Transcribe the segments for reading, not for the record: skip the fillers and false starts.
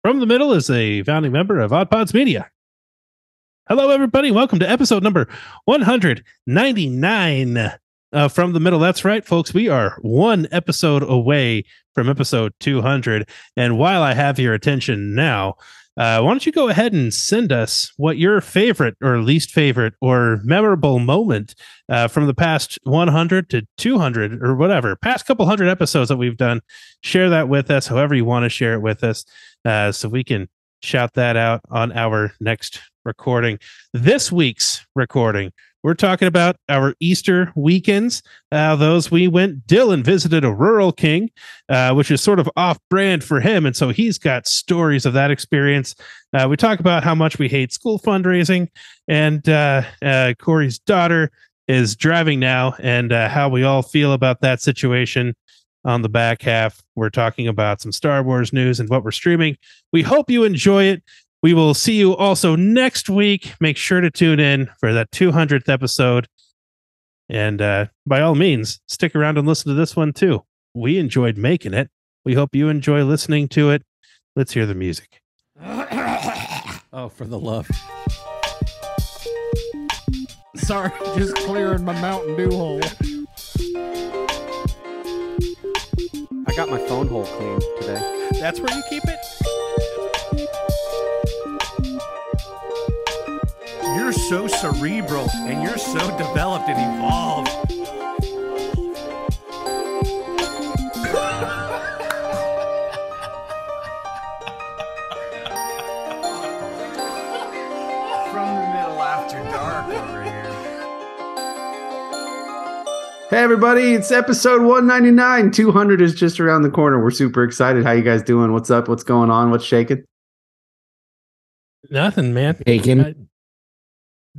From the Middle is a founding member of Odd Pods Media. Hello, everybody. Welcome to episode number 199 From the Middle. That's right, folks. We are one episode away from episode 200. And while I have your attention now, why don't you go ahead and send us what your favorite or least favorite or memorable moment from the past 100 to 200 or whatever, past couple hundred episodes that we've done. Share that with us, however you want to share it with us, so we can shout that out on our next recording. This week's recording, we're talking about our Easter weekends. Those we went. Dylan visited a rural king, which is sort of off-brand for him, and so he's got stories of that experience. We talk about how much we hate school fundraising, and Corey's daughter is driving now, and how we all feel about that situation. On the back half, we're talking about some Star Wars news and what we're streaming. We hope you enjoy it. We will see you also next week. Make sure to tune in for that 200th episode. And by all means, stick around and listen to this one too. We enjoyed making it. We hope you enjoy listening to it. Let's hear the music. Oh, for the love. Sorry, just clearing my Mountain Dew hole. I got my phone hole cleaned today. That's where you keep it? You're so cerebral and you're so developed and evolved. From the Middle after dark over here. Hey everybody, it's episode 199. 200 is just around the corner. We're super excited. How you guys doing? What's up? What's going on? What's shaking? Nothing, man. Bacon.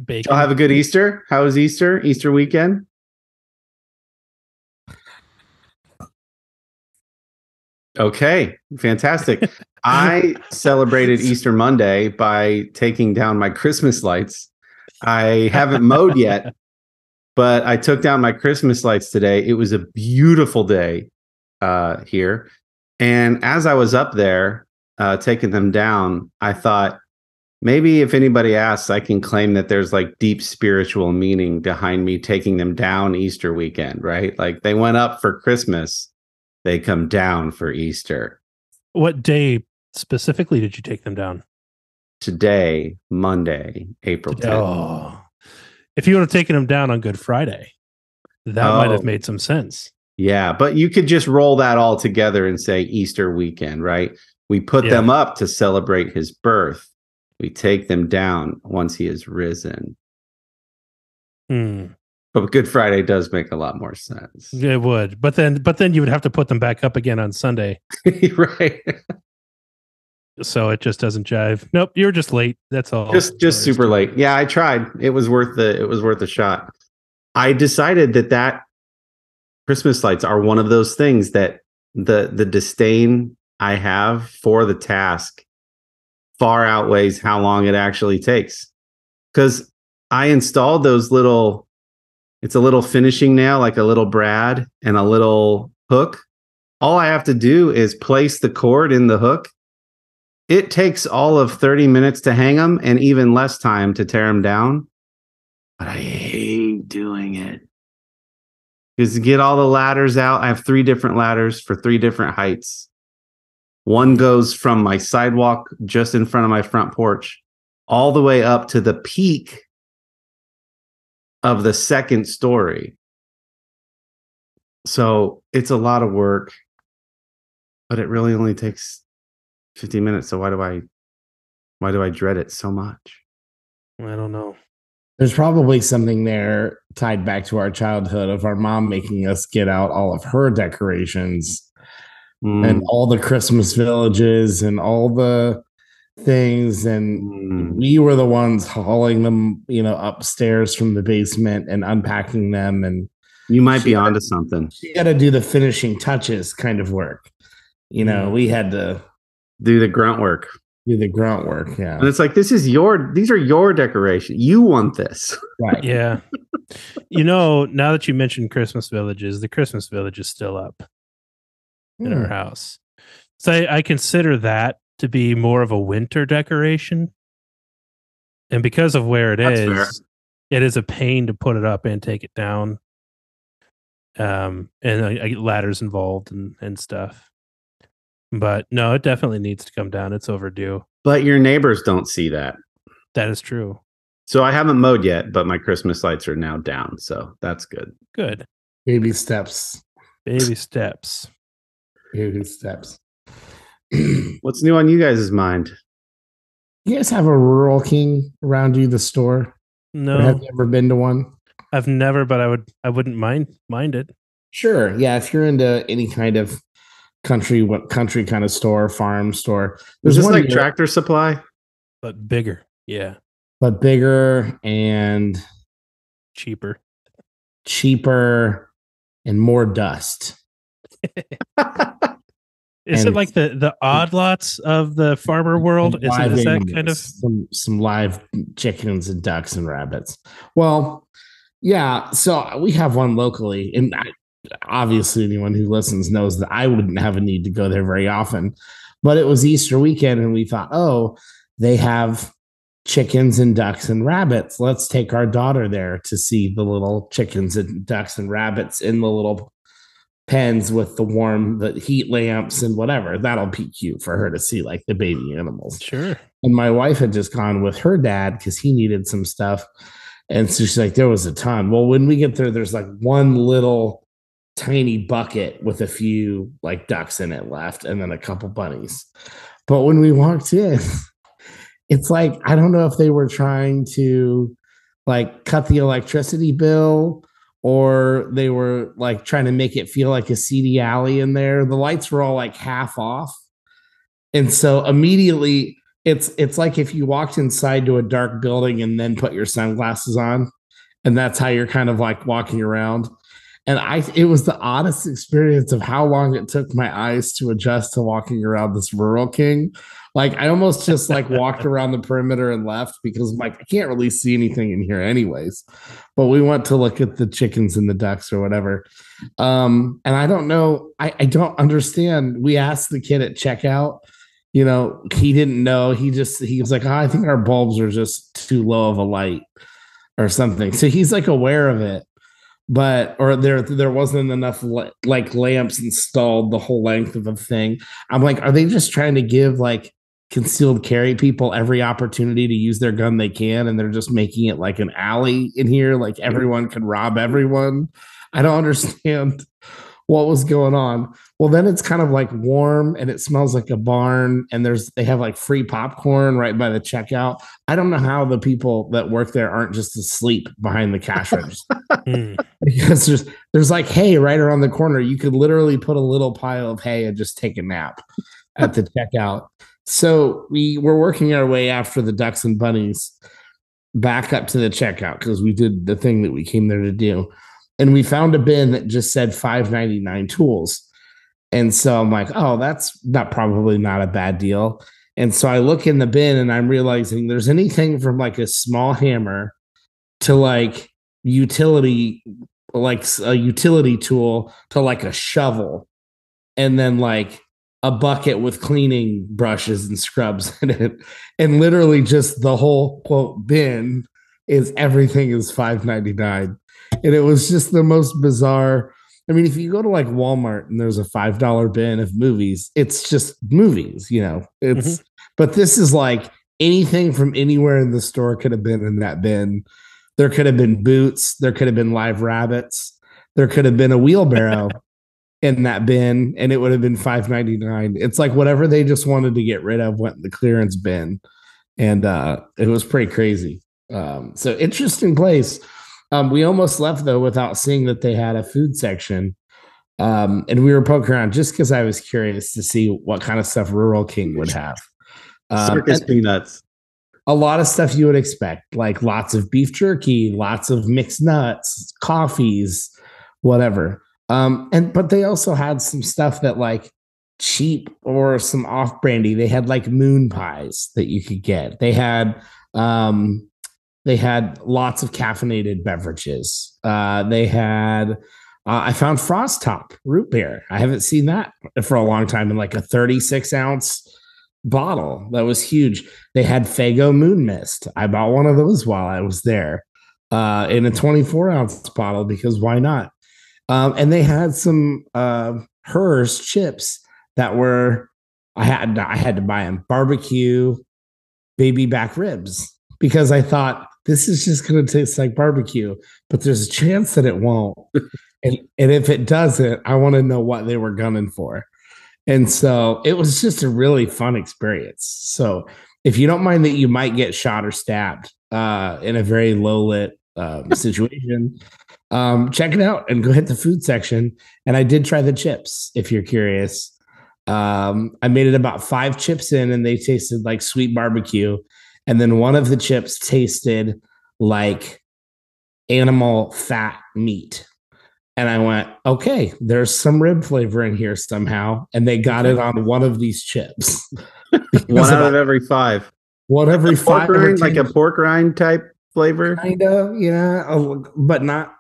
Y'all have a good Easter? How was Easter? Easter weekend? Okay, fantastic. I celebrated Easter Monday by taking down my Christmas lights. I haven't mowed yet, but I took down my Christmas lights today. It was a beautiful day here. And as I was up there taking them down, I thought, maybe if anybody asks, I can claim that there's like deep spiritual meaning behind me taking them down Easter weekend, right? Like they went up for Christmas, they come down for Easter. What day specifically did you take them down? Today, Monday, April 10th. Oh, if you would have taken them down on Good Friday, that might have made some sense. Yeah, but you could just roll that all together and say Easter weekend, right? We put them up to celebrate his birth. We take them down once he is risen. But Good Friday does make a lot more sense. It would, but then you would have to put them back up again on Sunday, right? So it just doesn't jive. Nope, you're just late. That's all. Just super late. Yeah, I tried. It was worth the shot. I decided that Christmas lights are one of those things that the disdain I have for the task far outweighs how long it actually takes. Because I installed those it's a little finishing nail, like a little brad and a little hook. All I have to do is place the cord in the hook. It takes all of 30 minutes to hang them and even less time to tear them down. But I hate doing it. Because to get all the ladders out, I have 3 different ladders for 3 different heights. One goes from my sidewalk just in front of my front porch all the way up to the peak of the second story. So it's a lot of work, but it really only takes 15 minutes. So why do I dread it so much? I don't know. There's probably something there tied back to our childhood of our mom making us get out all of her decorations and all the Christmas villages and all the things. And we were the ones hauling them, upstairs from the basement and unpacking them. And you might be onto something. You got to do the finishing touches kind of work. We had to do the grunt work. Yeah. And it's like, these are your decorations. You want this. Right. Yeah. Now that you mentioned Christmas villages, the Christmas village is still up in our house. So I consider that to be more of a winter decoration. And because of where That's it fair. is, it is a pain to put it up and take it down. And I get ladders involved and stuff. But no, it definitely needs to come down. It's overdue. But your neighbors don't see that. That is true. So I haven't mowed yet, but my Christmas lights are now down. So that's good. Good. Baby steps. Baby steps. Baby steps. What's new on you guys' mind? You guys have a Rural King around you, the store? No, Or have you ever been to one? I've never, but I wouldn't mind it. Sure. Yeah. If you're into any kind of country kind of store, farm store, Is this one like here, Tractor Supply? But bigger. Yeah. but bigger and Cheaper. and more dust. Is it like the odd lots of the farmer world? Is that Animals, kind of some live chickens and ducks and rabbits? Well, yeah. So we have one locally, and obviously anyone who listens knows that I wouldn't have a need to go there very often. But it was Easter weekend, and we thought, oh, they have chickens and ducks and rabbits. Let's take our daughter there to see the little chickens and ducks and rabbits in the little pens with the heat lamps and whatever. That'll be cute for her to see, like the baby animals. Sure. And my wife had just gone with her dad because he needed some stuff. And so she's like, there was a ton. Well, when we get there, there's like one little tiny bucket with a few like ducks in it left and then a couple bunnies. But when we walked in, it's like, I don't know if they were trying to like cut the electricity bill or they were like trying to make it feel like a seedy alley in there. The lights were all like half off. And so immediately it's like if you walked inside to a dark building and then put your sunglasses on, and that's how you're kind of like walking around. And it was the oddest experience of how long it took my eyes to adjust to walking around this Rural King. Like I almost just like walked around the perimeter and left because I'm like, I can't really see anything in here anyways. But we went to look at the chickens and the ducks or whatever. And I don't know. I don't understand. We asked the kid at checkout, he didn't know. He was like, I think our bulbs are just too low of a light or something. So he's like aware of it. Or there wasn't enough like lamps installed the whole length of the thing. I'm like, are they just trying to give like concealed carry people every opportunity to use their gun they can, and they're just making it like an alley in here, like everyone can rob everyone? I don't understand what was going on. Well, then it's kind of like warm and it smells like a barn, and they have like free popcorn right by the checkout. I don't know how the people that work there aren't just asleep behind the cash register. Because there's like hay right around the corner. You could literally put a little pile of hay and just take a nap at the checkout. So we were working our way after the ducks and bunnies back up to the checkout because we did the thing that we came there to do. And we found a bin that just said $5.99 tools. And so I'm like, oh, that's probably not a bad deal. And so I look in the bin and I'm realizing there's anything from like a small hammer to like a utility tool to like a shovel, and then like a bucket with cleaning brushes and scrubs in it. And literally just the whole quote bin is everything is $5.99. And it was just the most bizarre. I mean, if you go to like Walmart and there's a $5 bin of movies, it's just movies, but this is like anything from anywhere in the store could have been in that bin. There could have been boots. There could have been live rabbits. There could have been a wheelbarrow in that bin, and it would have been $5.99. It's like whatever they just wanted to get rid of went in the clearance bin. And it was pretty crazy. So interesting place. We almost left though without seeing that they had a food section. And we were poking around just because I was curious to see what kind of stuff Rural King would have. Circus peanuts. A lot of stuff you would expect, like lots of beef jerky, lots of mixed nuts, coffees, whatever. But they also had some stuff that like cheap or some off brandy. They had like moon pies that you could get. They had lots of caffeinated beverages. They had I found Frost Top root beer. I haven't seen that for a long time in like a 36 ounce bottle that was huge. They had Faygo Moon Mist. I bought one of those while I was there in a 24-ounce bottle because why not? And they had some Hers chips that were I had to buy them barbecue baby back ribs because I thought this is just going to taste like barbecue, but there's a chance that it won't. And if it doesn't, I want to know what they were gunning for. And so it was just a really fun experience. So if you don't mind that you might get shot or stabbed in a very low lit situation, check it out and go hit the food section. And I did try the chips if you're curious. I made it about 5 chips in and they tasted like sweet barbecue. And then one of the chips tasted like animal fat meat. And I went, okay, there's some rib flavor in here somehow. And they got it on one of these chips. One out of every 5. One every 5. Rind, like a pork rind type flavor? Kind of, yeah. But not,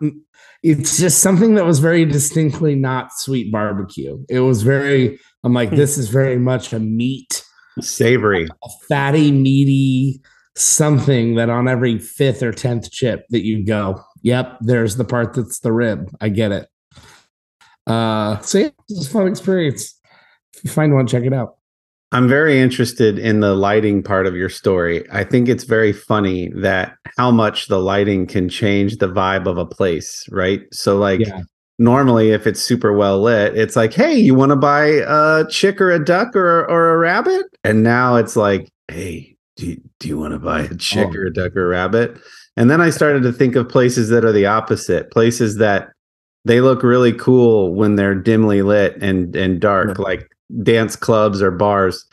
it's just something that was very distinctly not sweet barbecue. It was very, I'm like, this is very much a meat. Savory. A fatty, meaty something that on every 5th or 10th chip that you go, yep, there's the part that's the rib. I get it. So yeah, it's a fun experience. If you find one, check it out. I'm very interested in the lighting part of your story. I think it's very funny that how much the lighting can change the vibe of a place, right? So like normally if it's super well lit, it's like, hey, you want to buy a chick or a duck or a rabbit? And now it's like, hey, do you want to buy a chick or a duck or a rabbit? And then I started to think of places that are the opposite, places that they look really cool when they're dimly lit and dark, like dance clubs or bars.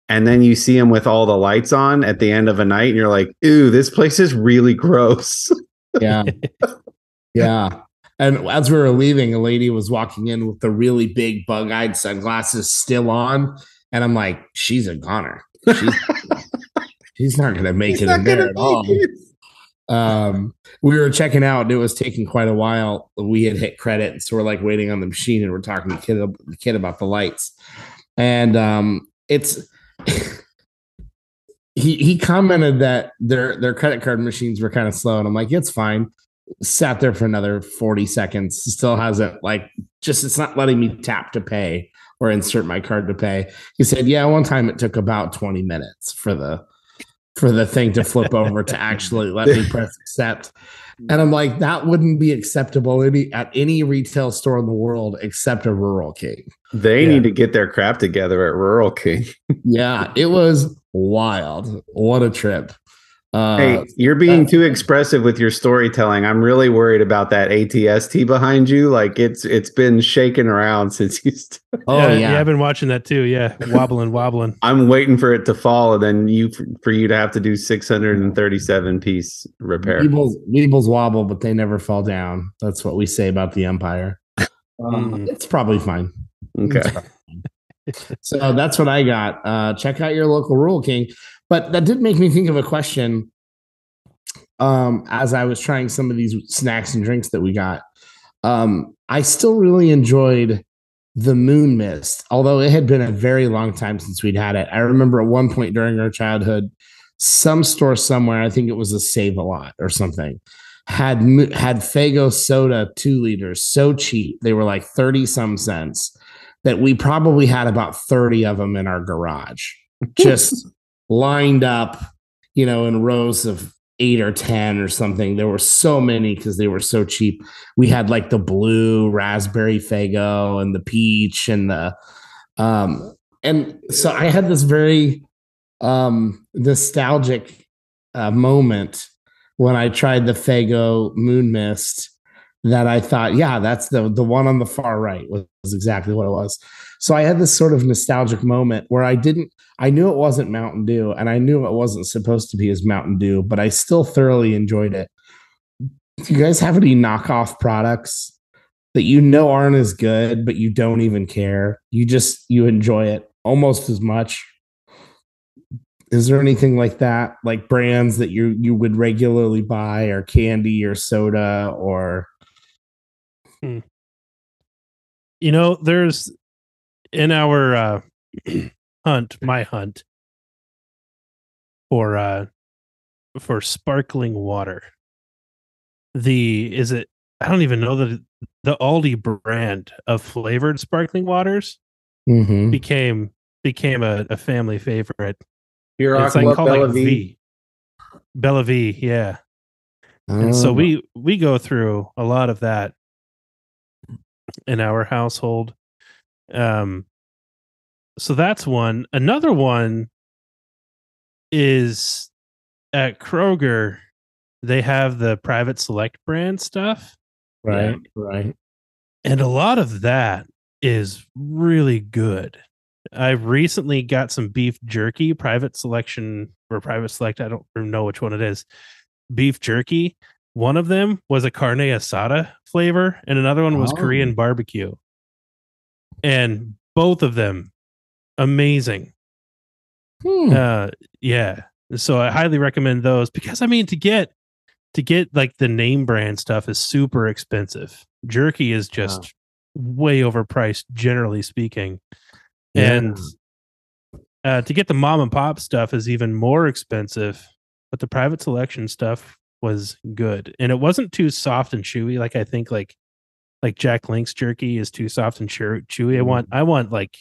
And then you see them with all the lights on at the end of a night and you're like, ooh, this place is really gross. Yeah. Yeah. And as we were leaving, a lady was walking in with the really big bug-eyed sunglasses still on. And I'm like, she's a goner. She's not going to make it in there at all. We were checking out and it was taking quite a while. We had hit credit. So we're like waiting on the machine and we're talking to the kid about the lights. And it's he commented that their credit card machines were kind of slow. And I'm like, it's fine. Sat there for another 40 seconds. Still hasn't it's not letting me tap to pay or insert my card to pay. He said, yeah, one time it took about 20 minutes for the thing to flip over to actually let me press accept. And I'm like, that wouldn't be acceptable at any retail store in the world except a Rural King. They need to get their crap together at Rural King. Yeah, it was wild. What a trip. Hey, you're being too expressive with your storytelling. I'm really worried about that ATST behind you. Like it's been shaking around since you started. Yeah, I've been watching that too. Yeah, wobbling. I'm waiting for it to fall, and then for you to have to do 637 piece repair. Weebles wobble, but they never fall down. That's what we say about the Empire. It's probably fine. Okay. So that's what I got. Check out your local Rural King. But that did make me think of a question as I was trying some of these snacks and drinks that we got. I still really enjoyed the Moon Mist, although it had been a very long time since we'd had it. I remember at one point during our childhood, some store somewhere, I think it was a Save-A-Lot or something, had Faygo soda 2 liters so cheap. They were like 30 some cents that we probably had about 30 of them in our garage. Just lined up, in rows of 8 or 10 or something. There were so many because they were so cheap. We had like the blue raspberry Faygo and the peach and the and so I had this very nostalgic moment when I tried the Faygo Moon Mist that I thought, yeah, that's the one on the far right was exactly what it was. So I had this sort of nostalgic moment where I knew it wasn't Mountain Dew and I knew it wasn't supposed to be as Mountain Dew, but I still thoroughly enjoyed it. Do you guys have any knockoff products that aren't as good, but you don't even care? You enjoy it almost as much? Is there anything like that, like brands that you would regularly buy, or candy or soda or? There's in our my hunt, for sparkling water. I don't even know the Aldi brand of flavored sparkling waters Mm-hmm. became a family favorite. Pure It's like Aqua, called Bella like V. Bella V, yeah. And so we go through a lot of that in our household. So that's one. Another one is at Kroger, they have the private select brand stuff. Right. And a lot of that is really good. I recently got some beef jerky, private selection or private select. I don't know which one it is. Beef jerky. One of them was a carne asada flavor, and another one was Korean barbecue. And both of them amazing. Yeah. So I highly recommend those because I mean to get like the name brand stuff is super expensive. Jerky is just way overpriced, generally speaking. Yeah. And to get the mom and pop stuff is even more expensive, but the private selection stuff was good. And it wasn't too soft and chewy like I think like Jack Link's jerky is too soft and chewy. I want like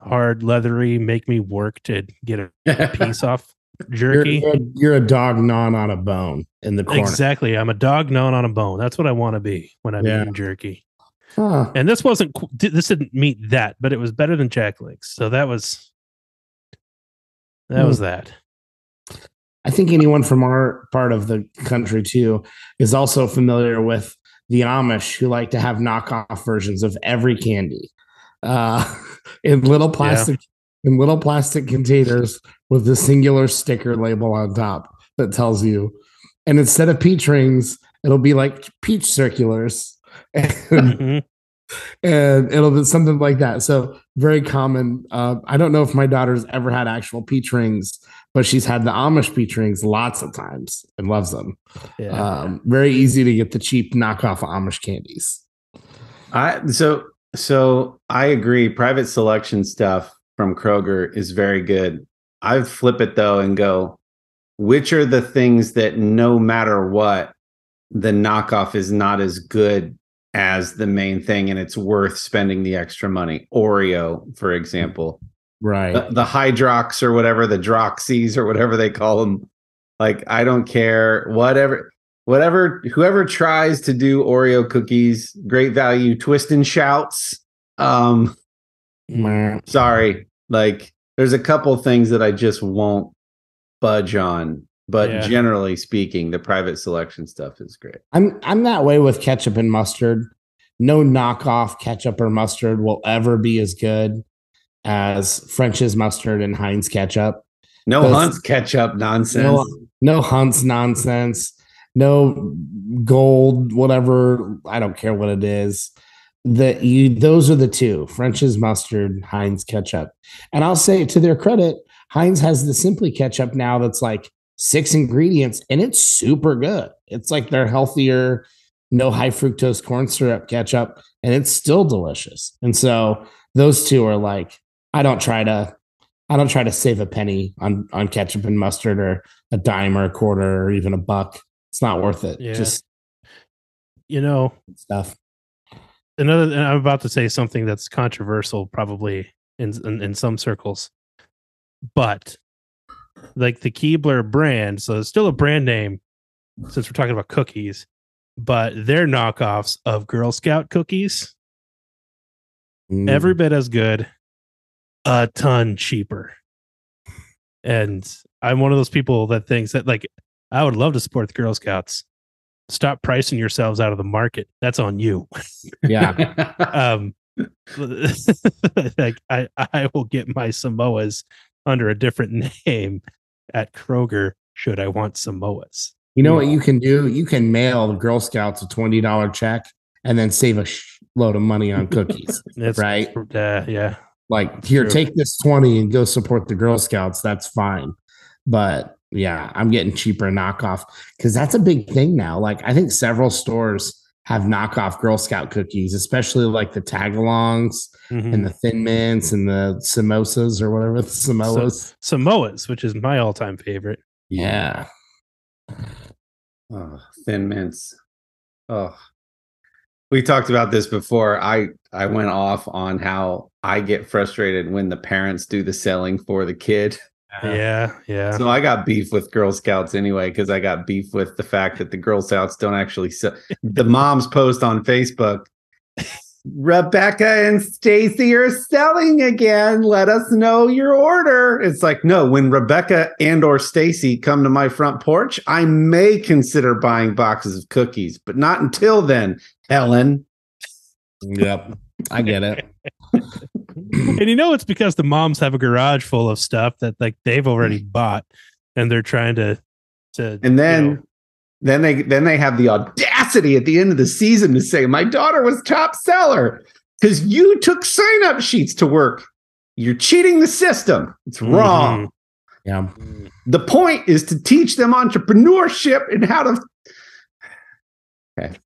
hard, leathery, make me work to get a piece off jerky. You're a dog gnawing on a bone in the corner. Exactly. I'm a dog gnawing on a bone. That's what I want to be when I'm eating jerky. And this didn't meet that, but it was better than Jack Link's. So that was that. I think anyone from our part of the country too is also familiar with the Amish who like to have knockoff versions of every candy in little plastic containers with a singular sticker label on top that tells you. And instead of peach rings, it'll be like peach circulars. And it'll be something like that. So very common. I don't know if my daughter's ever had actual peach rings, but she's had the Amish peach rings lots of times and loves them. Yeah. Very easy to get the cheap knockoff Amish candies. So I agree. Private selection stuff from Kroger is very good. I flip it though and go, which are the things that no matter what, the knockoff is not as good as the main thing, and it's worth spending the extra money. Oreo, for example, right? The Hydrox or whatever, the Droxies or whatever they call them. Like, I don't care, whatever, whoever tries to do Oreo cookies, great value, twist and shouts. Sorry, like there's a couple things that I just won't budge on. But generally speaking, the private selection stuff is great. I'm that way with ketchup and mustard. No knockoff ketchup or mustard will ever be as good as French's mustard and Heinz ketchup. No Hunt's ketchup nonsense. No Hunt's nonsense. No gold, whatever. I don't care what it is. Those are the two: French's mustard, Heinz ketchup. And I'll say, to their credit, Heinz has the Simply ketchup now that's like 6 ingredients, and it's super good. It's like their healthier, no high fructose corn syrup ketchup, and it's still delicious. And so those two are like, I don't try to save a penny on ketchup and mustard, or a dime or a quarter or even a buck. It's not worth it. Yeah. Just stuff. And I'm about to say something that's controversial, probably in some circles, but like the Keebler brand, so it's still a brand name since we're talking about cookies, but they're knockoffs of Girl Scout cookies. Every bit as good, a ton cheaper. And I'm one of those people that thinks that, like, I would love to support the Girl Scouts. Stop pricing yourselves out of the market. That's on you. Yeah. Like I will get my Samoas under a different name at Kroger should I want Samoas. You know what you can do? You can mail the Girl Scouts a $20 check and then save a load of money on cookies. Right? Yeah. Like, here, take this 20 and go support the Girl Scouts. That's fine. But yeah, I'm getting cheaper knockoff because that's a big thing now. Like, I think several stores have knockoff Girl Scout cookies, especially like the tagalongs and the Thin Mints and the samosas or whatever, the Samoas. Samoas, which is my all-time favorite. Yeah. Oh, Thin Mints. Oh, we talked about this before. I went off on how I get frustrated when the parents do the selling for the kid. Yeah. So I got beef with Girl Scouts anyway, because I got beef with the fact that the Girl Scouts don't actually sell. The moms post on Facebook, Rebecca and Stacy are selling again. Let us know your order. It's like, no, when Rebecca and or Stacy come to my front porch, I may consider buying boxes of cookies, but not until then, Helen. Yep. I get it. And it's because the moms have a garage full of stuff that like they've already bought, and they're trying to and then they have the audacity at the end of the season to say my daughter was top seller because you took sign-up sheets to work. You're cheating the system. It's wrong. Yeah. The point is to teach them entrepreneurship and how to. Okay.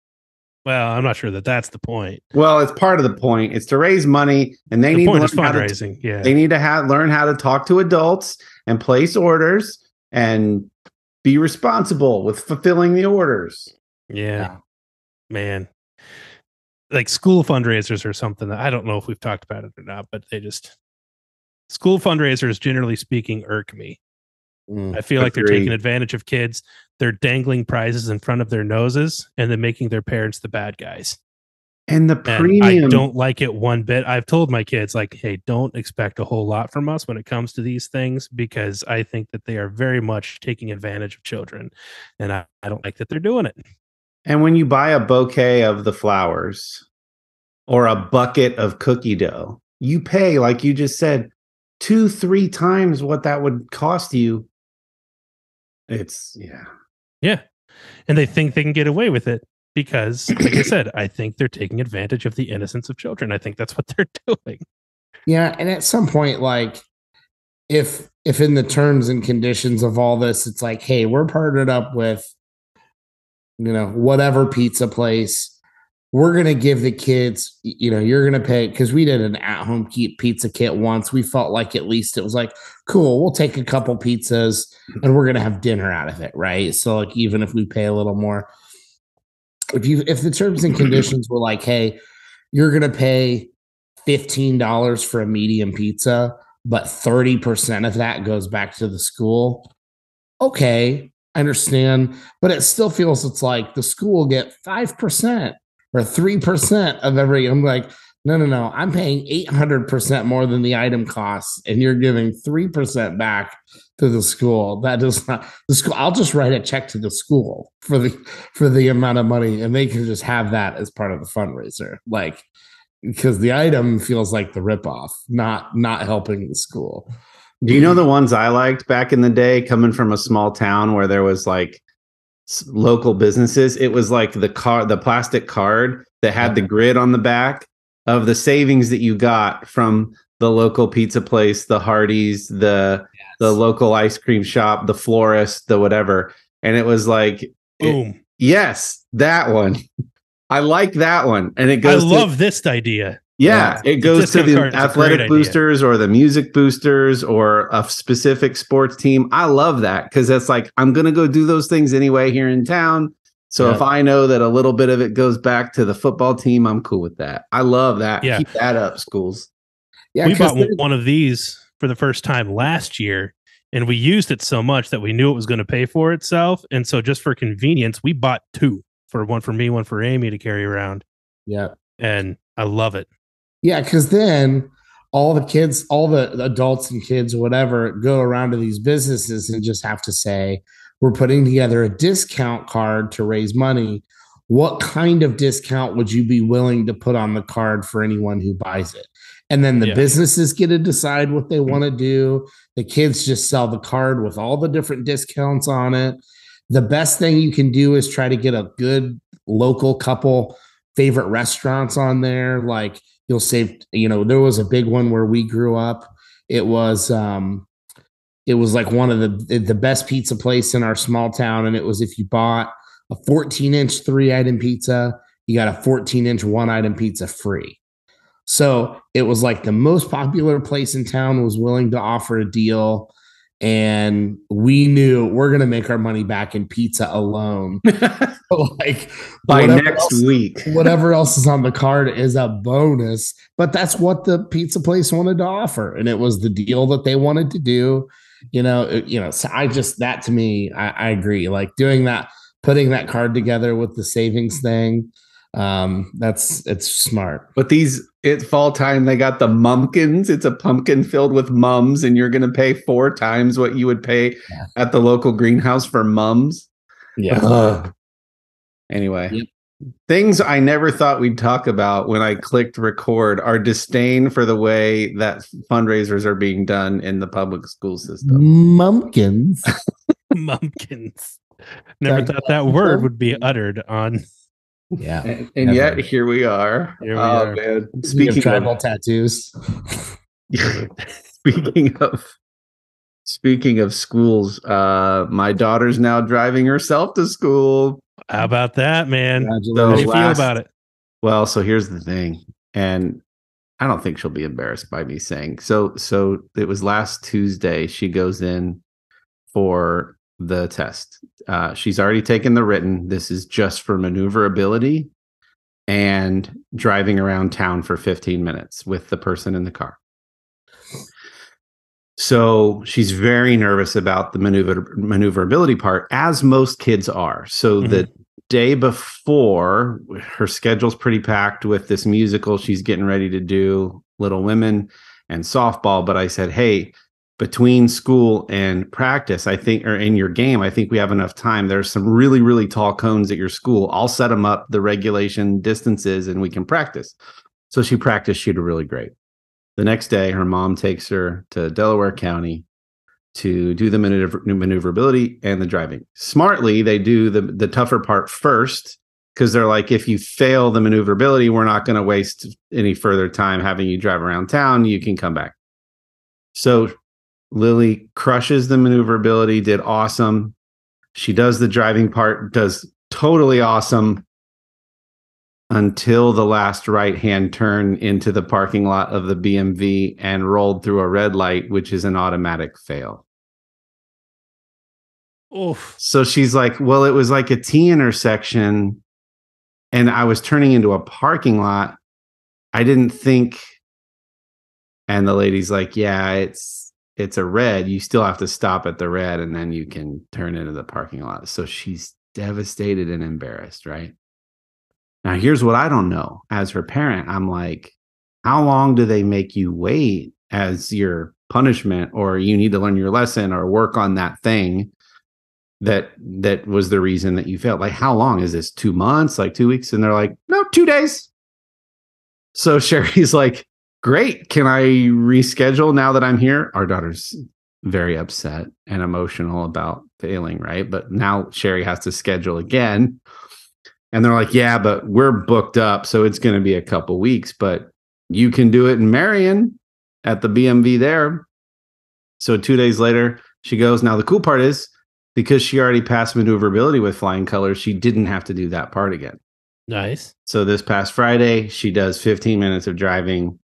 Well, I'm not sure that that's the point. Well, it's part of the point. It's to raise money, and they need to learn fundraising. They need to learn how to talk to adults and place orders and be responsible with fulfilling the orders. Yeah. Man. Like school fundraisers or something that I don't know if we've talked about it or not, but school fundraisers, generally speaking, irk me. I feel like they're taking advantage of kids. They're dangling prizes in front of their noses and then making their parents the bad guys. And the premium. I don't like it one bit. I've told my kids, like, hey, don't expect a whole lot from us when it comes to these things, because I think that they are very much taking advantage of children. And I don't like that they're doing it. And when you buy a bouquet of the flowers or a bucket of cookie dough, you pay, like you just said, 2-3 times what that would cost you. Yeah. And they think they can get away with it because, like I said, I think they're taking advantage of the innocence of children. I think that's what they're doing. Yeah. And at some point, like, if in the terms and conditions of all this, it's like, hey, we're partnered up with, whatever pizza place, we're going to give the kids, you're going to pay, because we did an at-home pizza kit once. We felt like at least it was like, cool, we'll take a couple pizzas and we're going to have dinner out of it, right? So like, even if we pay a little more, if the terms and conditions were like, hey, you're going to pay $15 for a medium pizza, but 30% of that goes back to the school. Okay, I understand, but it still feels it's like the school will get 5% or 3% of every. I'm like, no. I'm paying 800% more than the item costs, and you're giving 3% back to the school. That does not the school. I'll just write a check to the school for the amount of money, and they can just have that as part of the fundraiser. Like, because the item feels like the ripoff, not helping the school. Do you know the ones I liked back in the day, coming from a small town where there was like local businesses? It was like the plastic card that had the grid on the back of the savings that you got from the local pizza place, the Hardee's, the local ice cream shop, the florist, the whatever. And it was like, boom. Yes, that one. I like that one. And it goes. I love this idea. Yeah, it goes to the athletic boosters or the music boosters or a specific sports team. I love that because it's like, I'm going to go do those things anyway here in town. So if I know that a little bit of it goes back to the football team, I'm cool with that. I love that. Yeah. Keep that up, schools. Yeah, we bought one of these for the first time last year, and we used it so much that we knew it was going to pay for itself. And so just for convenience, we bought 2, one for me, one for Amy to carry around. Yeah. And I love it. Yeah, because then all the kids, all the adults and kids or whatever go around to these businesses and just have to say, we're putting together a discount card to raise money. What kind of discount would you be willing to put on the card for anyone who buys it? And then the businesses get to decide what they want to do. The kids just sell the card with all the different discounts on it. The best thing you can do is try to get a good local couple favorite restaurants on there. Like, you'll save, there was a big one where we grew up. It was like one of the best pizza place in our small town. And it was, if you bought a 14-inch 3-item pizza, you got a 14-inch one-item pizza free. So it was like the most popular place in town was willing to offer a deal. And we knew we're going to make our money back in pizza alone. Like by next week, whatever else is on the card is a bonus. But that's what the pizza place wanted to offer. And it was the deal that they wanted to do. So that to me, I agree. Like doing that, putting that card together with the savings thing. It's smart. But it's fall time. They got the mumpkins. It's a pumpkin filled with mums, and you're going to pay 4 times what you would pay at the local greenhouse for mums. Yeah. Anyway, things I never thought we'd talk about when I clicked record are disdain for the way that fundraisers are being done in the public school system. Mumpkins. Mumpkins. Never thought that word would be uttered on. Yeah, and yet here we are. Man. Speaking of tribal tattoos. Speaking of schools, my daughter's now driving herself to school. How about that, man? How do you feel about it? Well, so here's the thing, and I don't think she'll be embarrassed by me saying so. It was last Tuesday. She goes in for the test. She's already taken the written. This is just for maneuverability and driving around town for 15 minutes with the person in the car. So she's very nervous about the maneuverability part, as most kids are. So the day before, her schedule's pretty packed with this musical she's getting ready to do, Little Women and softball. But I said, hey, between school and practice, I think, or in your game, I think we have enough time. There's some really, really tall cones at your school. I'll set them up, the regulation distances, and we can practice. So she practiced. She did really great. The next day, her mom takes her to Delaware County to do the maneuverability and the driving. Smartly, they do the tougher part first, because they're like, if you fail the maneuverability, we're not going to waste any further time having you drive around town. You can come back. So Lily crushes the maneuverability, did awesome. She does the driving part, does totally awesome until the last right-hand turn into the parking lot of the BMV and rolled through a red light, which is an automatic fail. Oof. So she's like, well, it was like a T intersection and I was turning into a parking lot. I didn't think. And the lady's like, yeah, it's a red. You still have to stop at the red and then you can turn into the parking lot. So she's devastated and embarrassed, right? Now, here's what I don't know. As her parent, I'm like, how long do they make you wait as your punishment, or you need to learn your lesson or work on that thing that was the reason that you failed? Like, how long is this? 2 months, like 2 weeks? And they're like, no, 2 days. So Sherry's like, great. Can I reschedule now that I'm here? Our daughter's very upset and emotional about failing, right? But now Sherry has to schedule again. And they're like, yeah, but we're booked up, so it's going to be a couple weeks, but you can do it in Marion at the BMV there. So 2 days later, she goes. Now, the cool part is, because she already passed maneuverability with flying colors, she didn't have to do that part again. Nice. So this past Friday, she does 15 minutes of driving.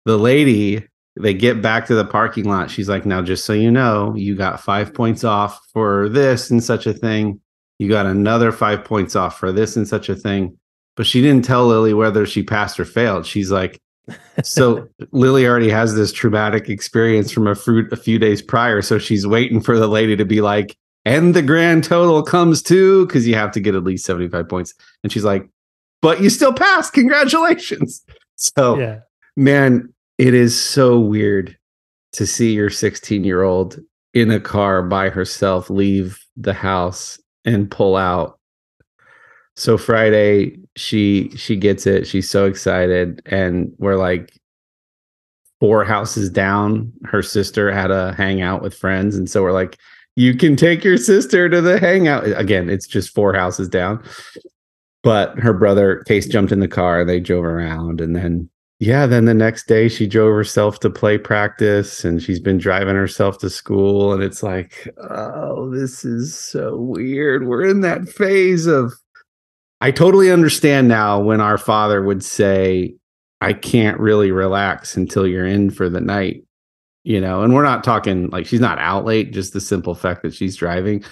The lady, they get back to the parking lot. She's like, now, just so you know, you got 5 points off for this and such a thing. You got another 5 points off for this and such a thing. But she didn't tell Lily whether she passed or failed. She's like, so Lily already has this traumatic experience from a few days prior. So she's waiting for the lady to be like, and the grand total comes to, because you have to get at least 75 points. And she's like, but you still passed. Congratulations. So, yeah. Man, it is so weird to see your 16-year-old in a car by herself leave the house and pull out. So Friday, she gets it. She's so excited. And we're like 4 houses down. Her sister had a hangout with friends. And so we're like, you can take your sister to the hangout. Again, it's just 4 houses down. But her brother, Case, jumped in the car. They drove around. And then the next day she drove herself to play practice, and she's been driving herself to school. And it's like, oh, this is so weird. We're in that phase of I totally understand now when our father would say, I can't really relax until you're in for the night, and we're not talking like she's not out late, just the simple fact that she's driving.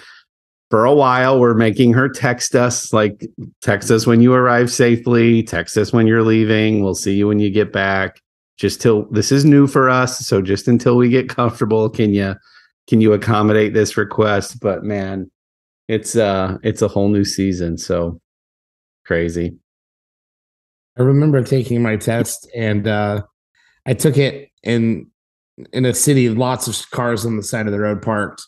For a while, we're making her text us when you arrive safely, text us when you're leaving. We'll see you when you get back. Just till this is new for us. So just until we get comfortable, can you accommodate this request? But man, it's a whole new season. So crazy. I remember taking my test, and I took it in a city, lots of cars on the side of the road parked.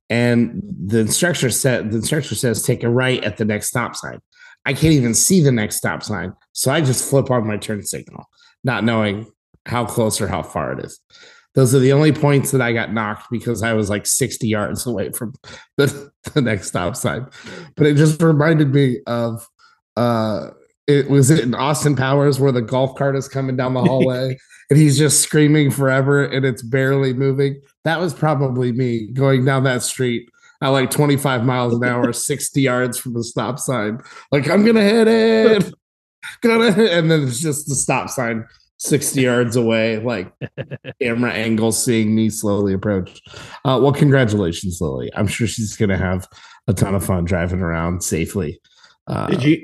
And the instructor says take a right at the next stop sign. I can't even see the next stop sign. So I just flip on my turn signal, not knowing how close or how far it is. Those are the only points that I got knocked because I was like 60 yards away from the next stop sign. But it just reminded me of it was in Austin Powers where the golf cart is coming down the hallway and he's just screaming forever and it's barely moving. That was probably me going down that street at like 25 miles an hour, 60 yards from the stop sign. Like, I'm going to hit it. And then it's just the stop sign 60 yards away, like camera angle seeing me slowly approach. Well, congratulations, Lily. I'm sure she's going to have a ton of fun driving around safely.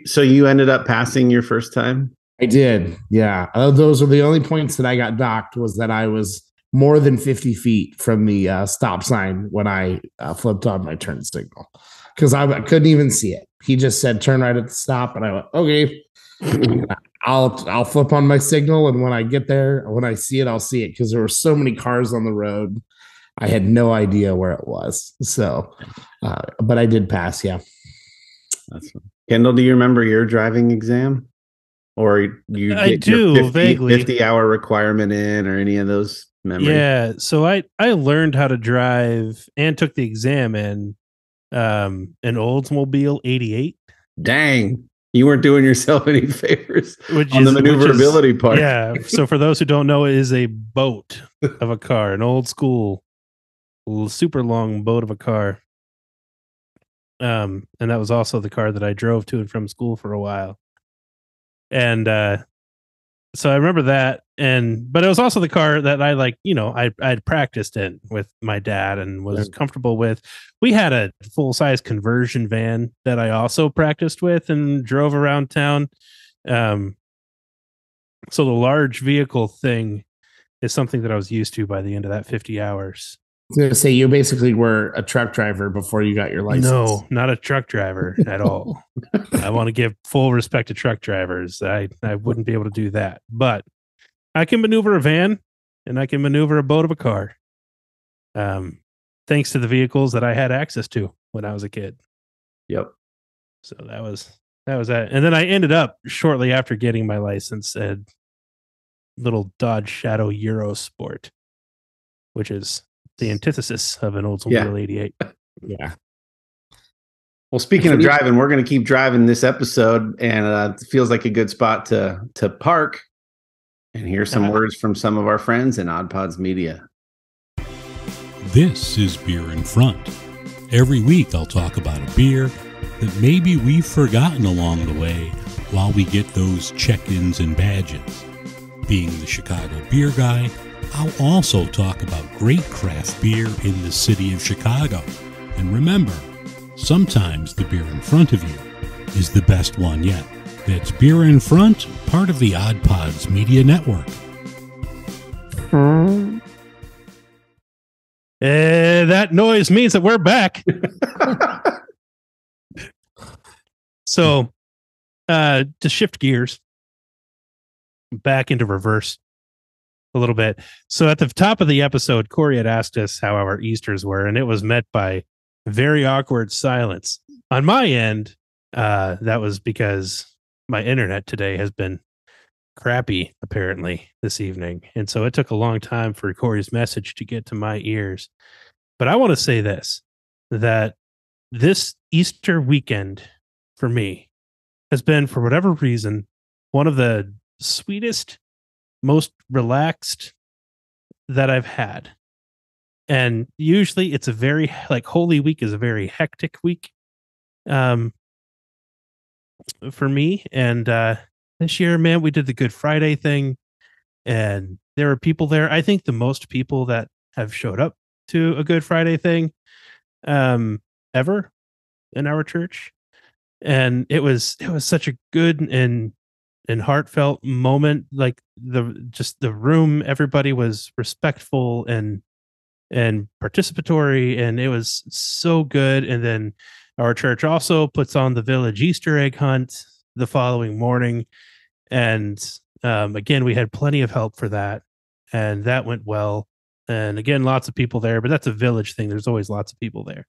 So you ended up passing your first time? I did. Yeah. Those are the only points that I got docked, was that I was more than 50 feet from the stop sign when I flipped on my turn signal, because I couldn't even see it. He just said, turn right at the stop. And I went, okay, I'll flip on my signal. And when I get there, when I see it, I'll see it. Because there were so many cars on the road. I had no idea where it was. So, but I did pass. Yeah. That's fun. Kendall, do you remember your driving exam? Or you get I do, your 50, vaguely. 50-hour requirement in, or any of those memories? Yeah. So I learned how to drive and took the exam in an Oldsmobile 88. Dang. You weren't doing yourself any favors Which on the maneuverability part. Yeah. So for those who don't know, it is a boat of a car, an old school, super long boat of a car. And that was also the car that I drove to and from school for a while. And so I remember that, but it was also the car that I I'd practiced in with my dad and was comfortable with. We had a full-size conversion van that I also practiced with and drove around town. So the large vehicle thing is something that I was used to by the end of that 50 hours. I was going to say, you basically were a truck driver before you got your license. No, not a truck driver at all. I want to give full respect to truck drivers. I wouldn't be able to do that, but I can maneuver a van and I can maneuver a boat of a car. Thanks to the vehicles that I had access to when I was a kid. Yep. So that was that. And then I ended up shortly after getting my license at little Dodge Shadow Eurosport, which is the antithesis of an Oldsmobile 88. Yeah. Well, speaking of driving, we're going to keep driving this episode, and it feels like a good spot to park and hear some words from some of our friends in Odd Pods Media. This is Beer in Front. Every week I'll talk about a beer that maybe we've forgotten along the way while we get those check-ins and badges. Being the Chicago beer guy, I'll also talk about great craft beer in the city of Chicago. And remember, sometimes the beer in front of you is the best one yet. That's Beer in Front, part of the Odd Pods Media Network. That noise means that we're back. So, to shift gears back into reverse a little bit. So at the top of the episode, Corey had asked us how our Easters were, and it was met by very awkward silence. On my end, that was because my internet today has been crappy, apparently, this evening. And so it took a long time for Corey's message to get to my ears. But I want to say that this Easter weekend for me has been, for whatever reason, one of the sweetest, most relaxed that I've had. And usually it's a very, Holy Week is a very hectic week for for me. And this year, man, we did the Good Friday thing, and there were people there. I think the most people that have showed up to a Good Friday thing ever in our church. And it was such a good and heartfelt moment. Like the room, everybody was respectful and participatory, and it was so good. And then our church also puts on the village Easter egg hunt the following morning, and again, we had plenty of help for that, and that went well. And again, lots of people there, but that's a village thing. There's always lots of people there.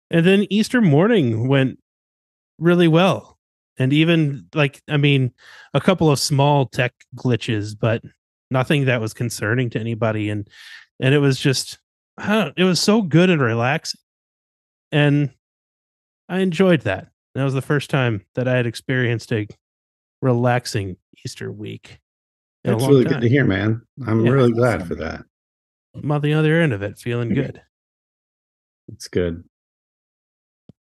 And then Easter morning went really well. And even a couple of small tech glitches, but nothing that was concerning to anybody. And it was just, it was so good and relaxing. And I enjoyed that. That was the first time that I had experienced a relaxing Easter week. That's really good to hear, man. I'm really glad for that. I'm on the other end of it, feeling good. It's good.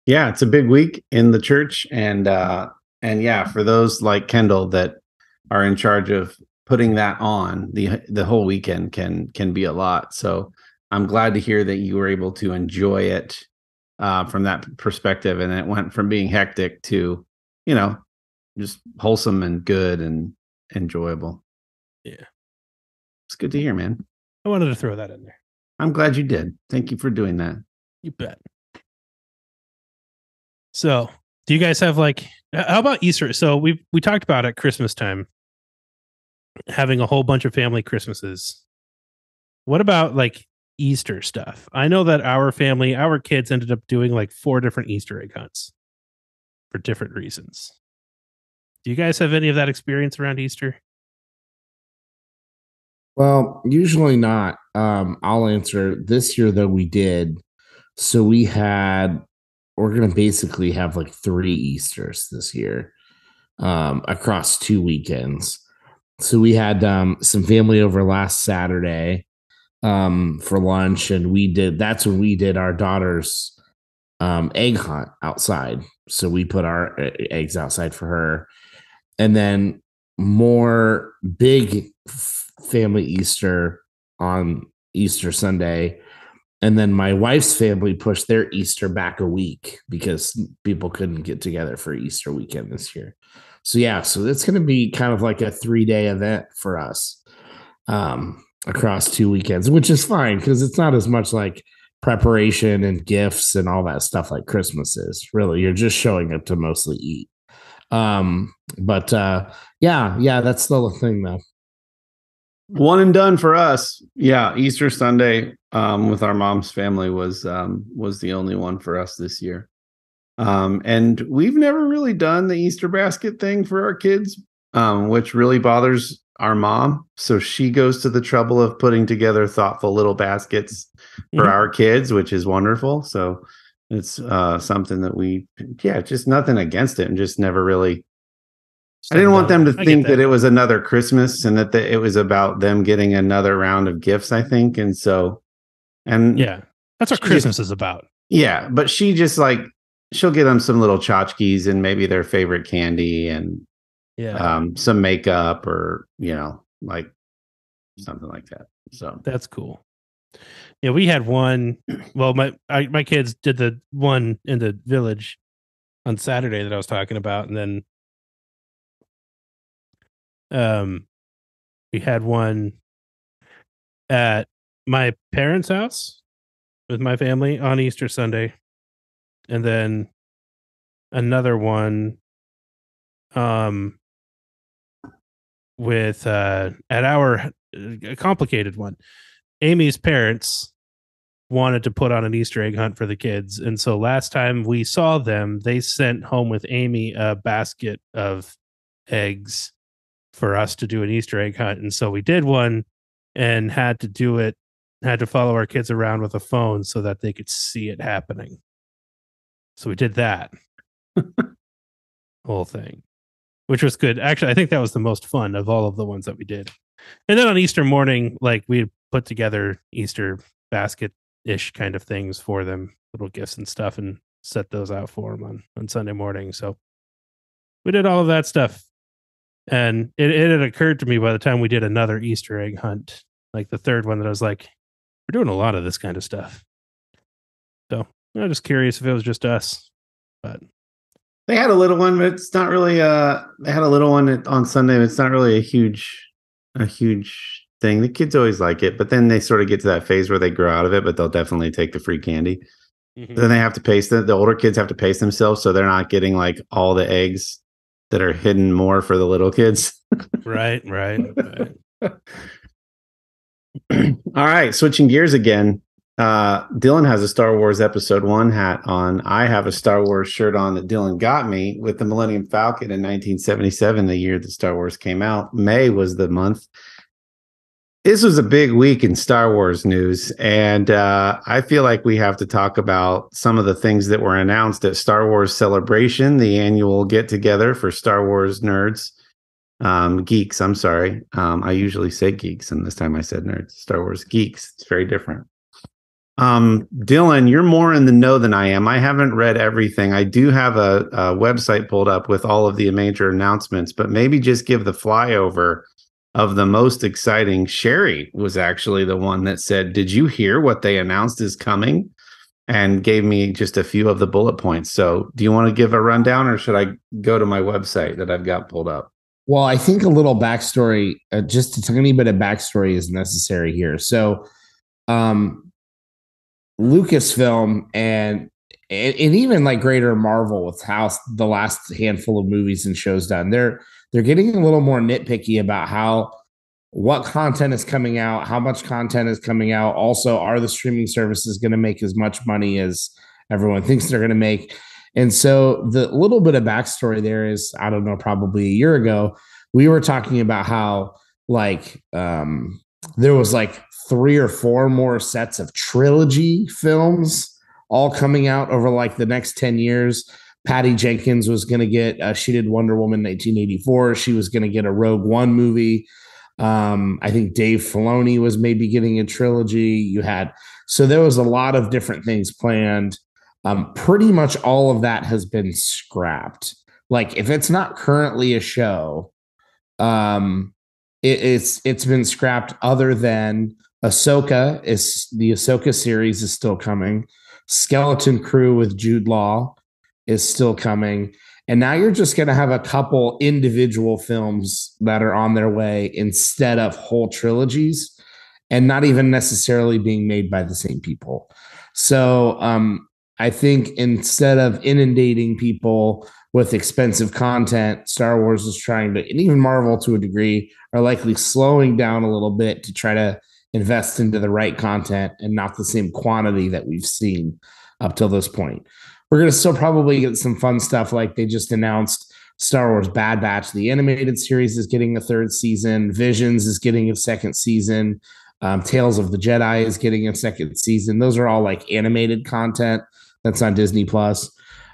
Yeah, it's a big week in the church, and yeah, for those like Kendall that are in charge of putting that on, the whole weekend can be a lot. So I'm glad to hear that you were able to enjoy it from that perspective, and it went from being hectic to, just wholesome and good and enjoyable. Yeah, it's good to hear, man. I wanted to throw that in there. I'm glad you did. Thank you for doing that. You bet. So, do you guys have how about Easter? So we talked about at Christmas time having a whole bunch of family Christmases. What about Easter stuff? I know that our kids ended up doing 4 different Easter egg hunts for different reasons. Do you guys have any of that experience around Easter? Well, usually not. I'll answer. This year, though, we did. So we're going to basically have 3 Easters this year across 2 weekends. So we had some family over last Saturday for lunch, and that's when we did our daughter's egg hunt outside. So we put our eggs outside for her. And then more big family Easter on Easter Sunday. And then my wife's family pushed their Easter back a week because people couldn't get together for Easter weekend this year. So it's going to be kind of like a 3-day event for us across 2 weekends, which is fine because it's not as much like preparation and gifts and all that stuff like Christmas is. Really, you're just showing up to mostly eat. But that's still a thing though. One and done for us. Yeah, Easter Sunday with our mom's family was the only one for us this year. And we've never really done the Easter basket thing for our kids, which really bothers our mom. So she goes to the trouble of putting together thoughtful little baskets for our kids, which is wonderful. So it's something that just nothing against it, and just never really. I didn't want them to think that it was another Christmas and that it was about them getting another round of gifts, I think. And so, yeah, that's what Christmas is about. Yeah. But she just she'll get them some little tchotchkes and maybe their favorite candy and some makeup or, something like that. So that's cool. Yeah, we had one. Well, my kids did the one in the village on Saturday that I was talking about, and then we had one at my parents' house with my family on Easter Sunday, and then another one with at our a complicated one. Amy's parents wanted to put on an Easter egg hunt for the kids, and so last time we saw them, they sent home with Amy a basket of eggs for us to do an Easter egg hunt. And so we did one and had to follow our kids around with a phone so that they could see it happening. So we did that whole thing, which was good. Actually, I think that was the most fun of all of the ones that we did. And then on Easter morning, we put together Easter basket-ish kind of things for them, little gifts and stuff, and set those out for them on Sunday morning. So We did all of that stuff. And it had occurred to me by the time we did another Easter egg hunt, like the third one, that I was like, we're doing a lot of this kind of stuff. So I'm just curious if it was just us. But they had a little one, but it's not really they had a little one on Sunday, but it's not really a huge thing. The kids always like it, but then they sort of get to that phase where they grow out of it, but they'll definitely take the free candy. Mm-hmm. Then they have to pace the older kids have to pace themselves, so they're not getting like all the eggs that are hidden more for the little kids. Right. All right, switching gears again. Dylan has a Star Wars Episode 1 hat on. I have a Star Wars shirt on that Dylan got me with the Millennium Falcon in 1977, the year that Star Wars came out. May was the month. This was a big week in Star Wars news, and I feel like we have to talk about some of the things that were announced at Star Wars Celebration, the annual get-together for Star Wars nerds. Geeks, I'm sorry. I usually say geeks, and this time I said nerds. Star Wars geeks. It's very different. Dylan, you're more in the know than I am. I haven't read everything. I do have a website pulled up with all of the major announcements, but maybe just give the flyover of the most exciting. Sherry was actually the one that said, did you hear what they announced is coming? And gave me just a few of the bullet points. So do you want to give a rundown, or should I go to my website that I've got pulled up? Well, I think a little backstory, just a tiny bit of backstory is necessary here. So Lucasfilm and even like greater Marvel with how the last handful of movies and shows done, they're getting a little more nitpicky about what content is coming out, how much content is coming out. Also, are the streaming services going to make as much money as everyone thinks they're going to make? And so the little bit of backstory there is, I don't know, probably a year ago, we were talking about how like there was like 3 or 4 more sets of trilogy films all coming out over like the next 10 years. Patty Jenkins was going to get, she did Wonder Woman 1984. She was going to get a Rogue One movie. I think Dave Filoni was maybe getting a trilogy. So there was a lot of different things planned. Pretty much all of that has been scrapped. Like if it's not currently a show, it's been scrapped, other than Ahsoka. The Ahsoka series is still coming. Skeleton Crew with Jude Law is still coming. And now you're just going to have a couple individual films that are on their way instead of whole trilogies, and not even necessarily being made by the same people. So I think instead of inundating people with expensive content, Star Wars is trying to, and even Marvel to a degree, are likely slowing down a little bit to try to invest into the right content and not the same quantity that we've seen up till this point. We're going to still probably get some fun stuff, like they just announced Star Wars Bad Batch, the animated series, is getting a 3rd season. Visions is getting a 2nd season. Tales of the Jedi is getting a 2nd season. Those are all like animated content that's on Disney Plus.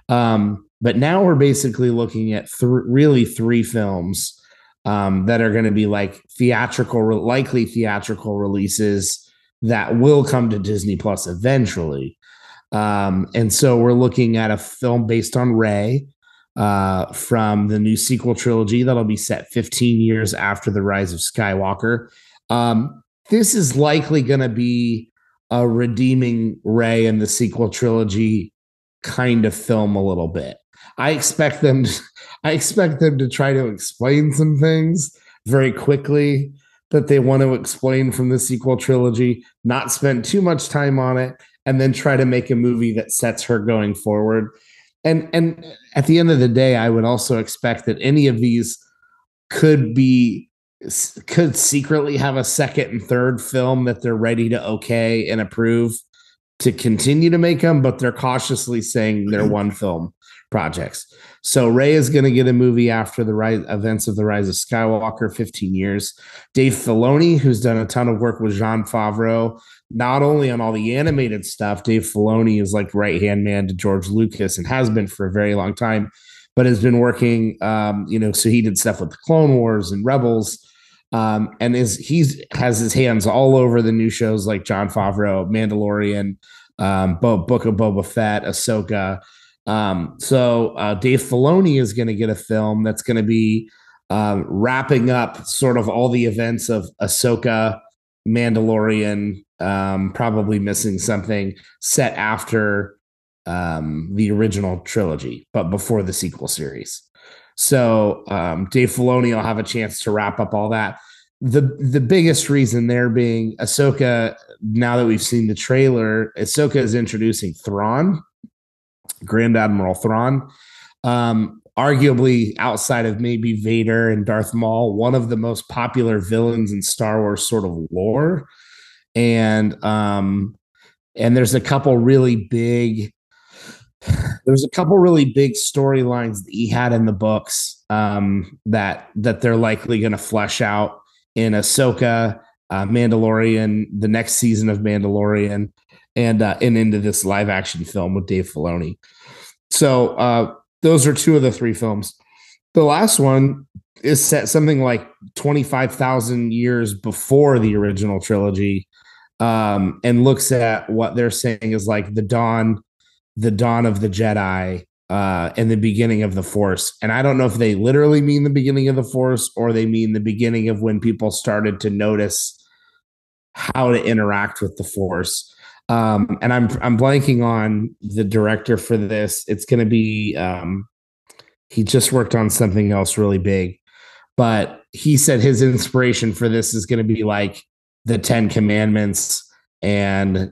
But now we're basically looking at really 3 films that are going to be like likely theatrical releases that will come to Disney Plus eventually. And so we're looking at a film based on Rey from the new sequel trilogy that'll be set 15 years after the Rise of Skywalker. This is likely going to be a redeeming Rey in the sequel trilogy kind of film a little bit. I expect them to try to explain some things very quickly that they want to explain from the sequel trilogy, not spend too much time on it, and then try to make a movie that sets her going forward. And at the end of the day, I would also expect that any of these could secretly have a 2nd and 3rd film that they're ready to okay and approve to continue to make them, but they're cautiously saying they're one film projects. So Rey is going to get a movie after the events of the Rise of Skywalker, 15 years. Dave Filoni, who's done a ton of work with Jon Favreau, not only on all the animated stuff. Dave Filoni is like right-hand man to George Lucas and has been for a very long time, but has been working, so he did stuff with the Clone Wars and Rebels, and has his hands all over the new shows like Jon Favreau, Mandalorian, Book of Boba Fett, Ahsoka. So Dave Filoni is going to get a film that's going to be wrapping up sort of all the events of Ahsoka, Mandalorian, probably missing something, set after the original trilogy, but before the sequel series. So Dave Filoni will have a chance to wrap up all that. The biggest reason there being Ahsoka, now that we've seen the trailer, Ahsoka is introducing Thrawn, Grand Admiral Thrawn. Arguably, outside of maybe Vader and Darth Maul, one of the most popular villains in Star Wars sort of lore. And there's a couple really big storylines that he had in the books that they're likely going to flesh out in Ahsoka, Mandalorian, the next season of Mandalorian, and into this live action film with Dave Filoni. So those are two of the three films. The last one is set something like 25,000 years before the original trilogy, and looks at what they're saying is like the dawn of the Jedi, and the beginning of the Force. And I don't know if they literally mean the beginning of the Force or they mean the beginning of when people started to notice how to interact with the Force. And I'm blanking on the director for this. It's going to be, he just worked on something else really big, but he said his inspiration for this is going to be like the 10 Commandments and,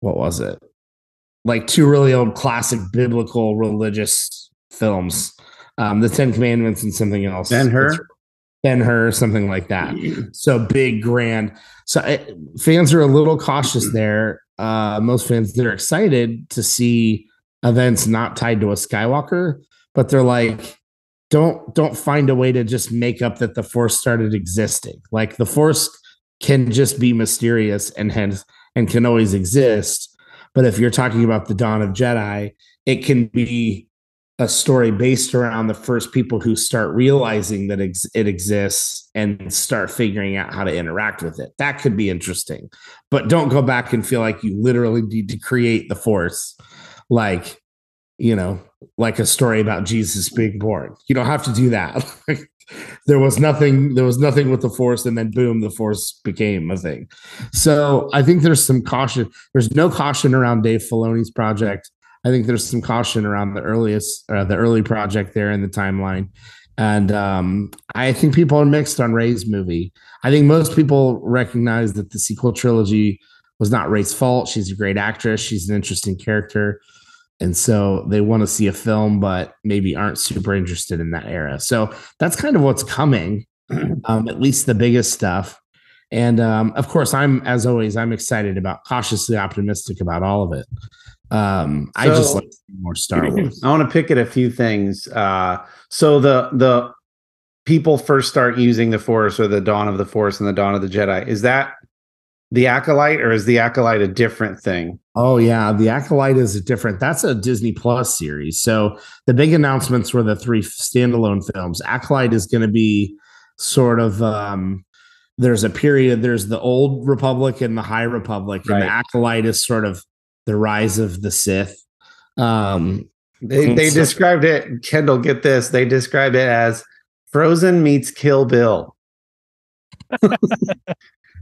what was it? Like two really old classic biblical religious films, the 10 Commandments and something else. Ben-Hur, something like that. So big, grand. So fans are a little cautious there. Most fans, they're excited to see events not tied to a Skywalker, but they're like, don't find a way to just make up that the Force started existing. Like the Force can just be mysterious and can always exist. But if you're talking about the Dawn of Jedi, it can be a story based around the first people who start realizing that it exists and start figuring out how to interact with it. That could be interesting, but don't go back and feel like you literally need to create the Force, like, like a story about Jesus being born. You don't have to do that. There was nothing with the Force, and then boom, the Force became a thing. So I think there's some caution. There's no caution around Dave Filoni's project. I think there's some caution around the early project there in the timeline. And I think people are mixed on Rey's movie. I think most people recognize that the sequel trilogy was not Rey's fault. She's a great actress. She's an interesting character. And so they want to see a film, but maybe aren't super interested in that era. So that's kind of what's coming, at least the biggest stuff. And of course, I'm excited cautiously optimistic about all of it. I just like more Star Wars. I want to pick at a few things. So the people first start using the Force, or the dawn of the Force and the dawn of the Jedi. Is that the Acolyte, or is the Acolyte a different thing? Oh yeah, the Acolyte is that's a Disney Plus series. So the big announcements were the 3 standalone films. Acolyte is going to be sort of there's a period. There's the Old Republic and the High Republic, and the Acolyte is sort of the rise of the Sith. They described it, Kendall, get this. They described it as Frozen meets Kill Bill.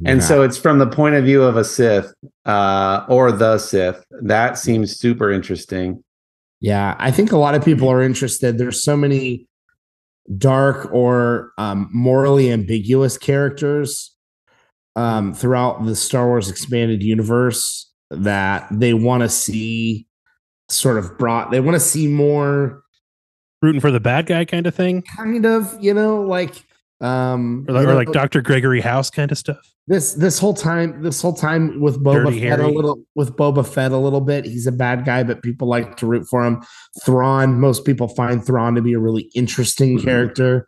And so it's from the point of view of a Sith, or the Sith. That seems super interesting. Yeah, I think a lot of people are interested. There's so many dark or morally ambiguous characters throughout the Star Wars expanded universe that they want to see they want to see more rooting for the bad guy kind of thing. Kind of, like like Dr. Gregory House kind of stuff. This whole time with Boba Fett a little bit. He's a bad guy, but people like to root for him. Thrawn, most people find Thrawn to be a really interesting character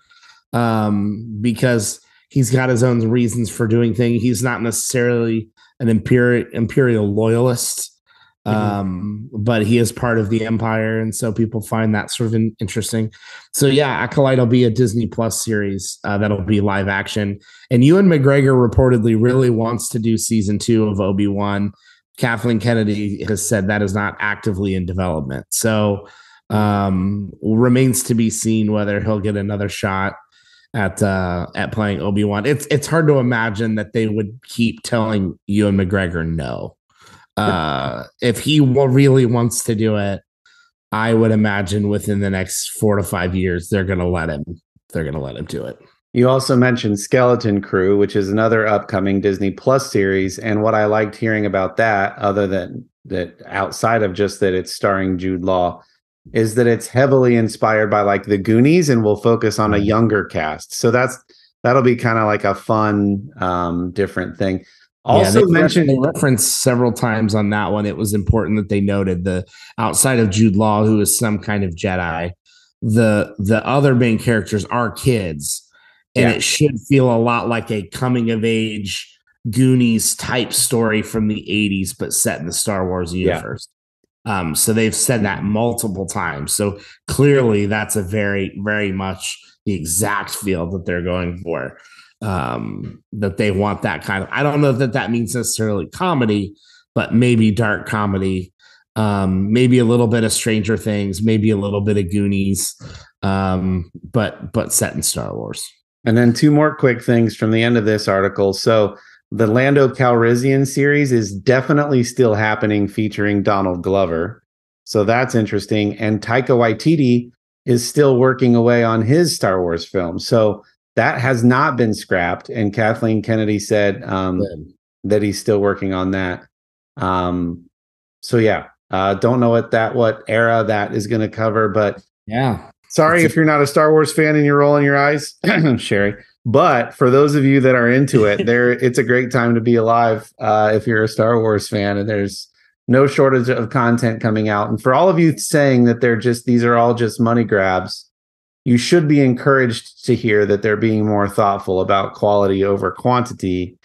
because he's got his own reasons for doing things. He's not necessarily an imperial loyalist, but he is part of the Empire, and so people find that sort of interesting. So yeah, Acolyte will be a Disney Plus series that'll be live action, and Ewan McGregor reportedly really wants to do season 2 of Obi-Wan, Kathleen Kennedy has said that is not actively in development. So remains to be seen whether he'll get another shot at playing Obi-Wan. It's hard to imagine that they would keep telling Ewan McGregor no. If he really wants to do it, I would imagine within the next 4 to 5 years they're going to let him do it. You also mentioned Skeleton Crew, which is another upcoming Disney Plus series. And what I liked hearing about that, other than that, outside of just that it's starring Jude Law, is that it's heavily inspired by like the Goonies and will focus on a younger cast. So that'll be kind of like a fun, different thing. Also they referenced several times on that one. It was important that they noted the outside of Jude Law, who is some kind of Jedi, the other main characters are kids. And it should feel a lot like a coming of age Goonies type story from the 80s, but set in the Star Wars universe. So they've said that multiple times. So clearly that's a very, very much the exact feel that they're going for. That they want that kind of, I don't know that means necessarily comedy, but maybe dark comedy, maybe a little bit of Stranger Things, maybe a little bit of Goonies, but set in Star Wars. And then 2 more quick things from the end of this article. So the Lando Calrissian series is definitely still happening, featuring Donald Glover. So that's interesting. And Taika Waititi is still working away on his Star Wars film. So that has not been scrapped. And Kathleen Kennedy said that he's still working on that. So yeah, don't know what era that is going to cover, but yeah. Sorry if you're not a Star Wars fan and you're rolling your eyes, Sherry. But for those of you that are into it, it's a great time to be alive if you're a Star Wars fan, and there's no shortage of content coming out. And for all of you saying that these are all just money grabs, you should be encouraged to hear that they're being more thoughtful about quality over quantity,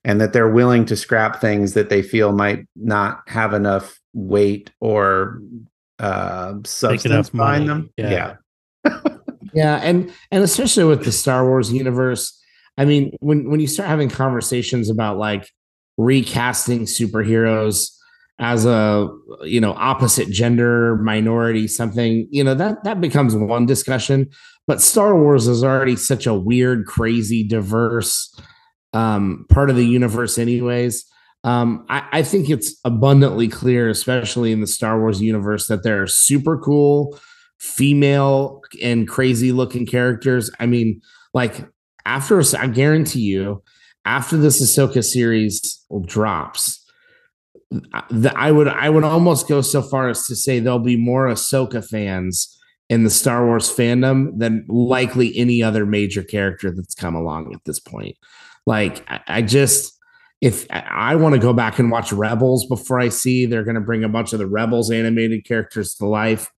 and that they're willing to scrap things that they feel might not have enough weight or substance behind them. Yeah. Yeah, and especially with the Star Wars universe, I mean, when you start having conversations about like recasting superheroes as a opposite gender, minority, something, that becomes one discussion. But Star Wars is already such a weird, crazy, diverse part of the universe, anyways. I think it's abundantly clear, especially in the Star Wars universe, that there are super cool female and crazy looking characters. I mean, like I guarantee you, after this Ahsoka series drops, I would almost go so far as to say there'll be more Ahsoka fans in the Star Wars fandom than likely any other major character that's come along at this point. Like, if I want to go back and watch Rebels before I see they're going to bring a bunch of the Rebels animated characters to life.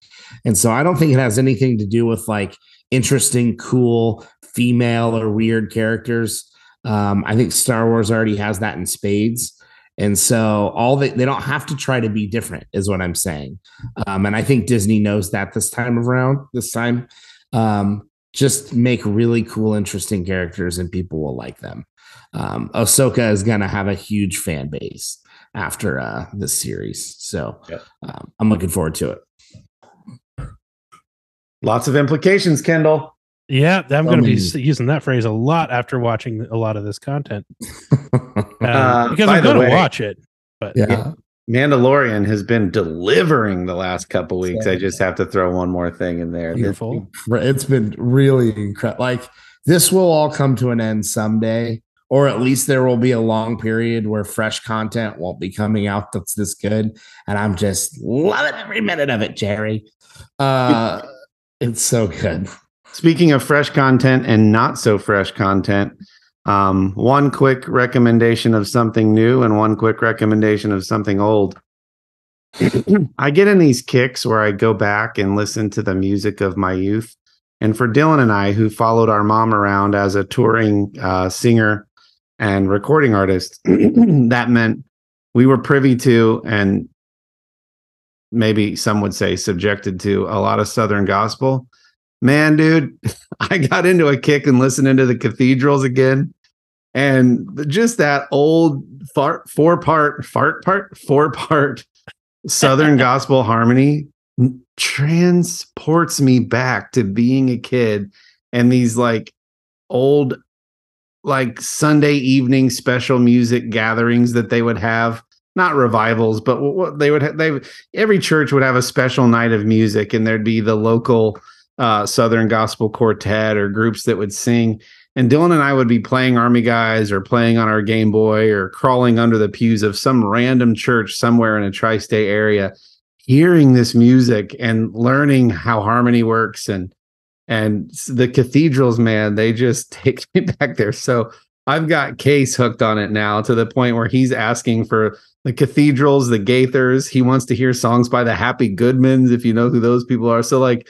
And so I don't think it has anything to do with like interesting, cool female or weird characters. I think Star Wars already has that in spades. And so they don't have to try to be different is what I'm saying. And I think Disney knows that this time. Just make really cool, interesting characters and people will like them. Ahsoka is going to have a huge fan base after this series. So I'm looking forward to it. Lots of implications, Kendall. Yeah, I'm going to be using that phrase a lot after watching a lot of this content. Because I'm going to watch it. But yeah. Mandalorian has been delivering the last couple weeks. I just have to throw one more thing in there. Beautiful. It's been really incredible. Like, this will all come to an end someday, or at least there will be a long period where fresh content won't be coming out that's this good. And I'm just loving every minute of it, Jerry. It's so good. Speaking of fresh content and not so fresh content, one quick recommendation of something new and one quick recommendation of something old. I get in these kicks where I go back and listen to the music of my youth. And for Dylan and I, who followed our mom around as a touring singer and recording artist, that meant we were privy to, and maybe some would say subjected to, a lot of Southern gospel. Man, dude, I got into a kick and listening to the Cathedrals again. And just that old four-part Southern gospel harmony transports me back to being a kid and these like old like Sunday evening special music gatherings that they would have, not revivals, but what they would have, every church would have a special night of music, and there'd be the local Southern Gospel Quartet or groups that would sing. And Dylan and I would be playing Army Guys or playing on our Game Boy or crawling under the pews of some random church somewhere in a tri-state area, hearing this music and learning how harmony works. And the Cathedrals, man, they just take me back there. So I've got Case hooked on it now to the point where he's asking for the Cathedrals, the Gaithers. He wants to hear songs by the Happy Goodmans, if you know who those people are. So like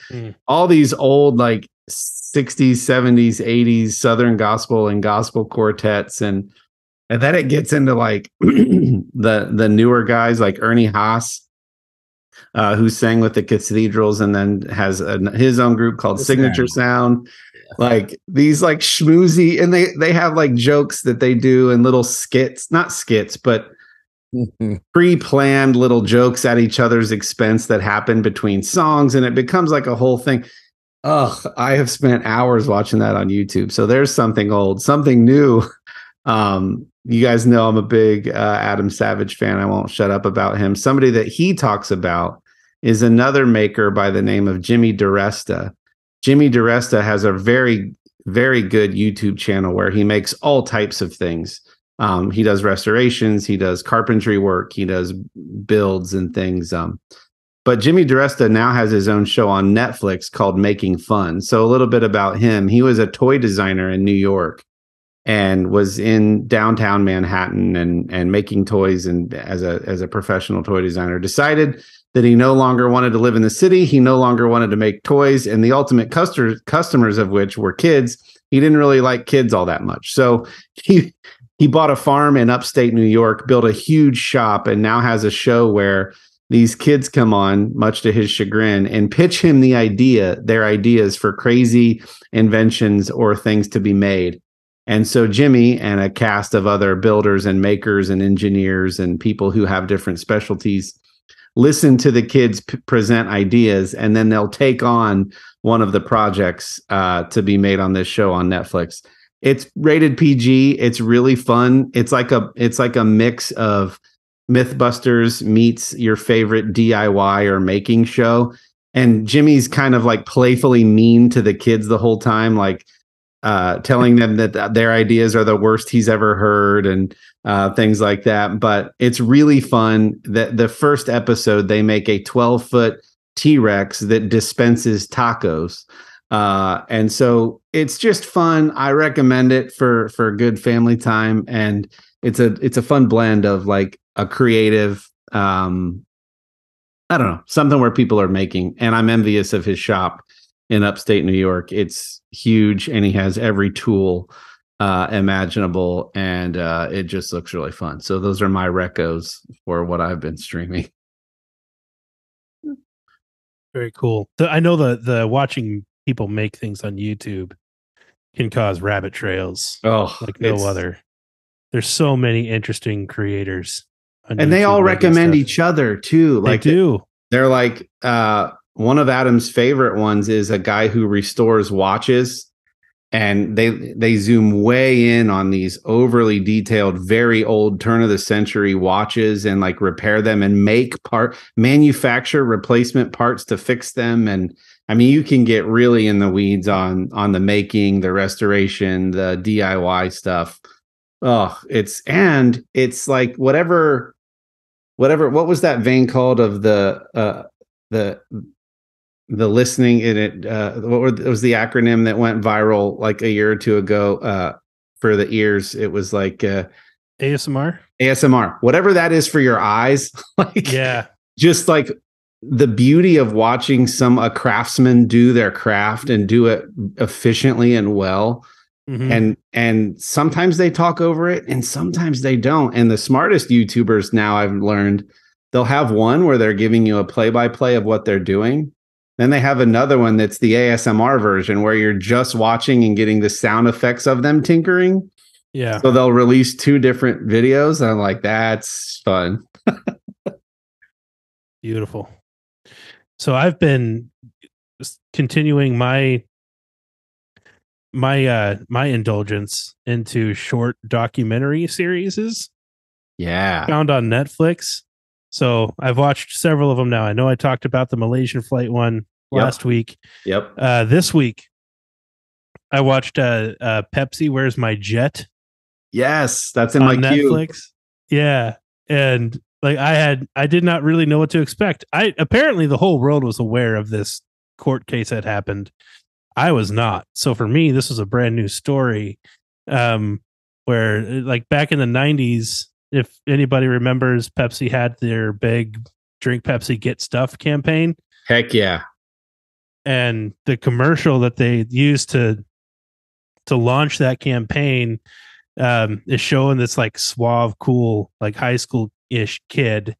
all these old like 60s, 70s, 80s Southern gospel and gospel quartets. And then it gets into like the newer guys like Ernie Haas, who sang with the Cathedrals and then has his own group called Signature Sound. Like these like schmoozy, and they have like jokes that they do and little skits, not skits, but pre-planned little jokes at each other's expense that happen between songs, and it becomes like a whole thing. Ugh, I have spent hours watching that on YouTube. So there's something old, something new. You guys know I'm a big Adam Savage fan. I won't shut up about him. Somebody that he talks about is another maker by the name of Jimmy DiResta. Jimmy DiResta has a very, very good YouTube channel where he makes all types of things. He does restorations, he does carpentry work, he does builds and things. But Jimmy DiResta now has his own show on Netflix called Making Fun. So a little bit about him. He was a toy designer in New York and was in downtown Manhattan and making toys, and as a professional toy designer decided that he no longer wanted to live in the city. He no longer wanted to make toys, and the ultimate customers of which were kids. He didn't really like kids all that much. So he bought a farm in upstate New York, built a huge shop, and now has a show where these kids come on, much to his chagrin, and pitch him their ideas for crazy inventions or things to be made. And so Jimmy and a cast of other builders and makers and engineers and people who have different specialties listen to the kids present ideas, and then they'll take on one of the projects to be made on this show on Netflix. It's rated PG. It's really fun. It's like a mix of Mythbusters meets your favorite DIY or making show. And Jimmy's kind of like playfully mean to the kids the whole time, like telling them that their ideas are the worst he's ever heard and things like that. But it's really fun. The first episode, they make a 12-foot T-Rex that dispenses tacos. And so it's just fun. I recommend it for good family time. And it's a fun blend of like a creative, I don't know, something where people are making. And I'm envious of his shop in upstate New York. It's huge, and he has every tool imaginable, and it just looks really fun. So those are my recos for what I've been streaming. Very cool. So I know the watching people make things on YouTube can cause rabbit trails. Oh, like no other. There's so many interesting creators, and they all recommend each other too. Like they do. They're like one of Adam's favorite ones is a guy who restores watches, and they zoom way in on these overly detailed, very old turn of the century watches and like repair them and manufacture replacement parts to fix them. And I mean, you can get really in the weeds on the making, the restoration, the DIY stuff. Oh, it's like whatever, what was that vein called of the listening in it? What was the acronym that went viral like a year or two ago for the ears? It was like ASMR, whatever that is for your eyes. Like, yeah, just like the beauty of watching a craftsman do their craft and do it efficiently and well. Mm-hmm. And sometimes they talk over it and sometimes they don't. And the smartest YouTubers now, I've learned, they'll have one where they're giving you a play-by-play of what they're doing. Then they have another one that's the ASMR version where you're just watching and getting the sound effects of them tinkering. Yeah. So they'll release 2 different videos. And I'm like, that's fun. Beautiful. So I've been continuing my indulgence into short documentary series Yeah. found on Netflix. So I've watched several of them now. I know I talked about the Malaysian flight one last week. Yep. This week I watched Pepsi, Where's My Jet? Yes, that's in on my queue. Netflix. Yeah. And like I did not really know what to expect. Apparently the whole world was aware of this court case that happened. I was not. So for me, this was a brand new story. Where like back in the 90s, if anybody remembers, Pepsi had their big Drink Pepsi Get Stuff campaign. Heck yeah. And the commercial that they used to launch that campaign is showing this like suave, cool, like high school-ish kid.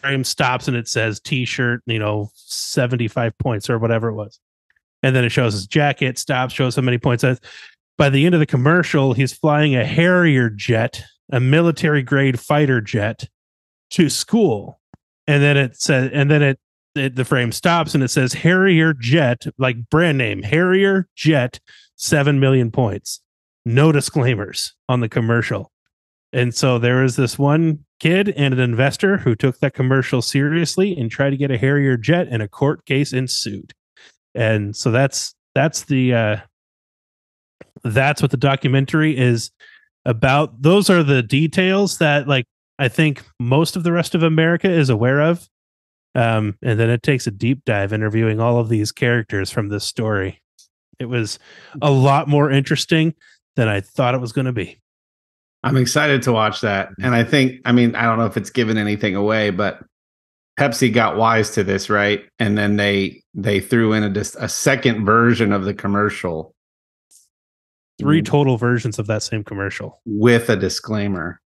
Frame stops and it says T-shirt, 75 points or whatever it was. And then it shows his jacket, stops, shows how many points. By the end of the commercial, he's flying a Harrier jet, a military grade fighter jet, to school. And then it says, the frame stops and it says Harrier jet, like brand name, Harrier jet, 7 million points. No disclaimers on the commercial. And so there was this one kid and an investor who took that commercial seriously and tried to get a Harrier jet, and a court case ensued. And so that's what the documentary is about. Those are the details that like I think most of the rest of America is aware of. And then it takes a deep dive interviewing all of these characters from this story. It was a lot more interesting than I thought it was going to be. I'm excited to watch that. And I don't know if it's given anything away, but Pepsi got wise to this, right? And then they threw in a second version of the commercial. 3 total versions of that same commercial with a disclaimer.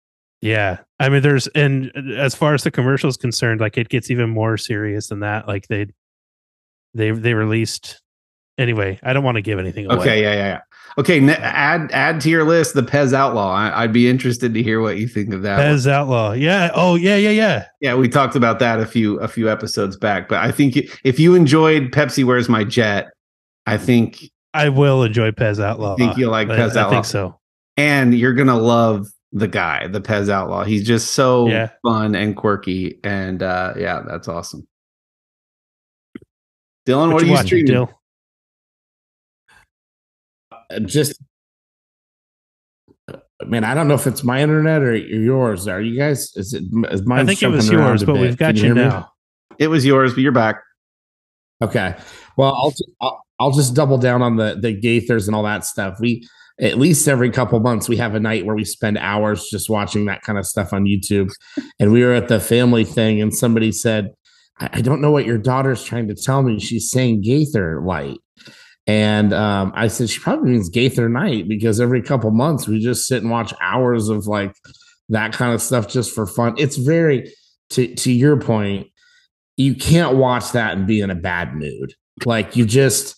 Yeah. I mean, and as far as the commercial is concerned, like it gets even more serious than that. Like they released. Anyway, I don't want to give anything away. Okay, yeah. Okay, add to your list the Pez Outlaw. I'd be interested to hear what you think of that. Pez Outlaw, yeah. Oh, yeah. Yeah, we talked about that a few episodes back. But I think if you enjoyed Pepsi, Where's My Jet? I think I will enjoy Pez Outlaw. I think you'll like Pez Outlaw. I think so. And you're gonna love the guy, the Pez Outlaw. He's just so fun and quirky, and that's awesome. Dylan, what are you streaming? Dill? Man, I don't know if it's my internet or yours. Are you guys? Is mine? I think it was yours, but we've got you now. It was yours, but you're back. Okay. Well, I'll just double down on the Gaithers and all that stuff. We at least every couple months we have a night where we spend hours just watching that kind of stuff on YouTube. And we were at the family thing, and somebody said, "I don't know what your daughter's trying to tell me. She's saying Gaither light." And I said, she probably means Gaither night, because every couple months we just sit and watch hours of like that kind of stuff just for fun. It's very, to your point, you can't watch that and be in a bad mood. Like you can't,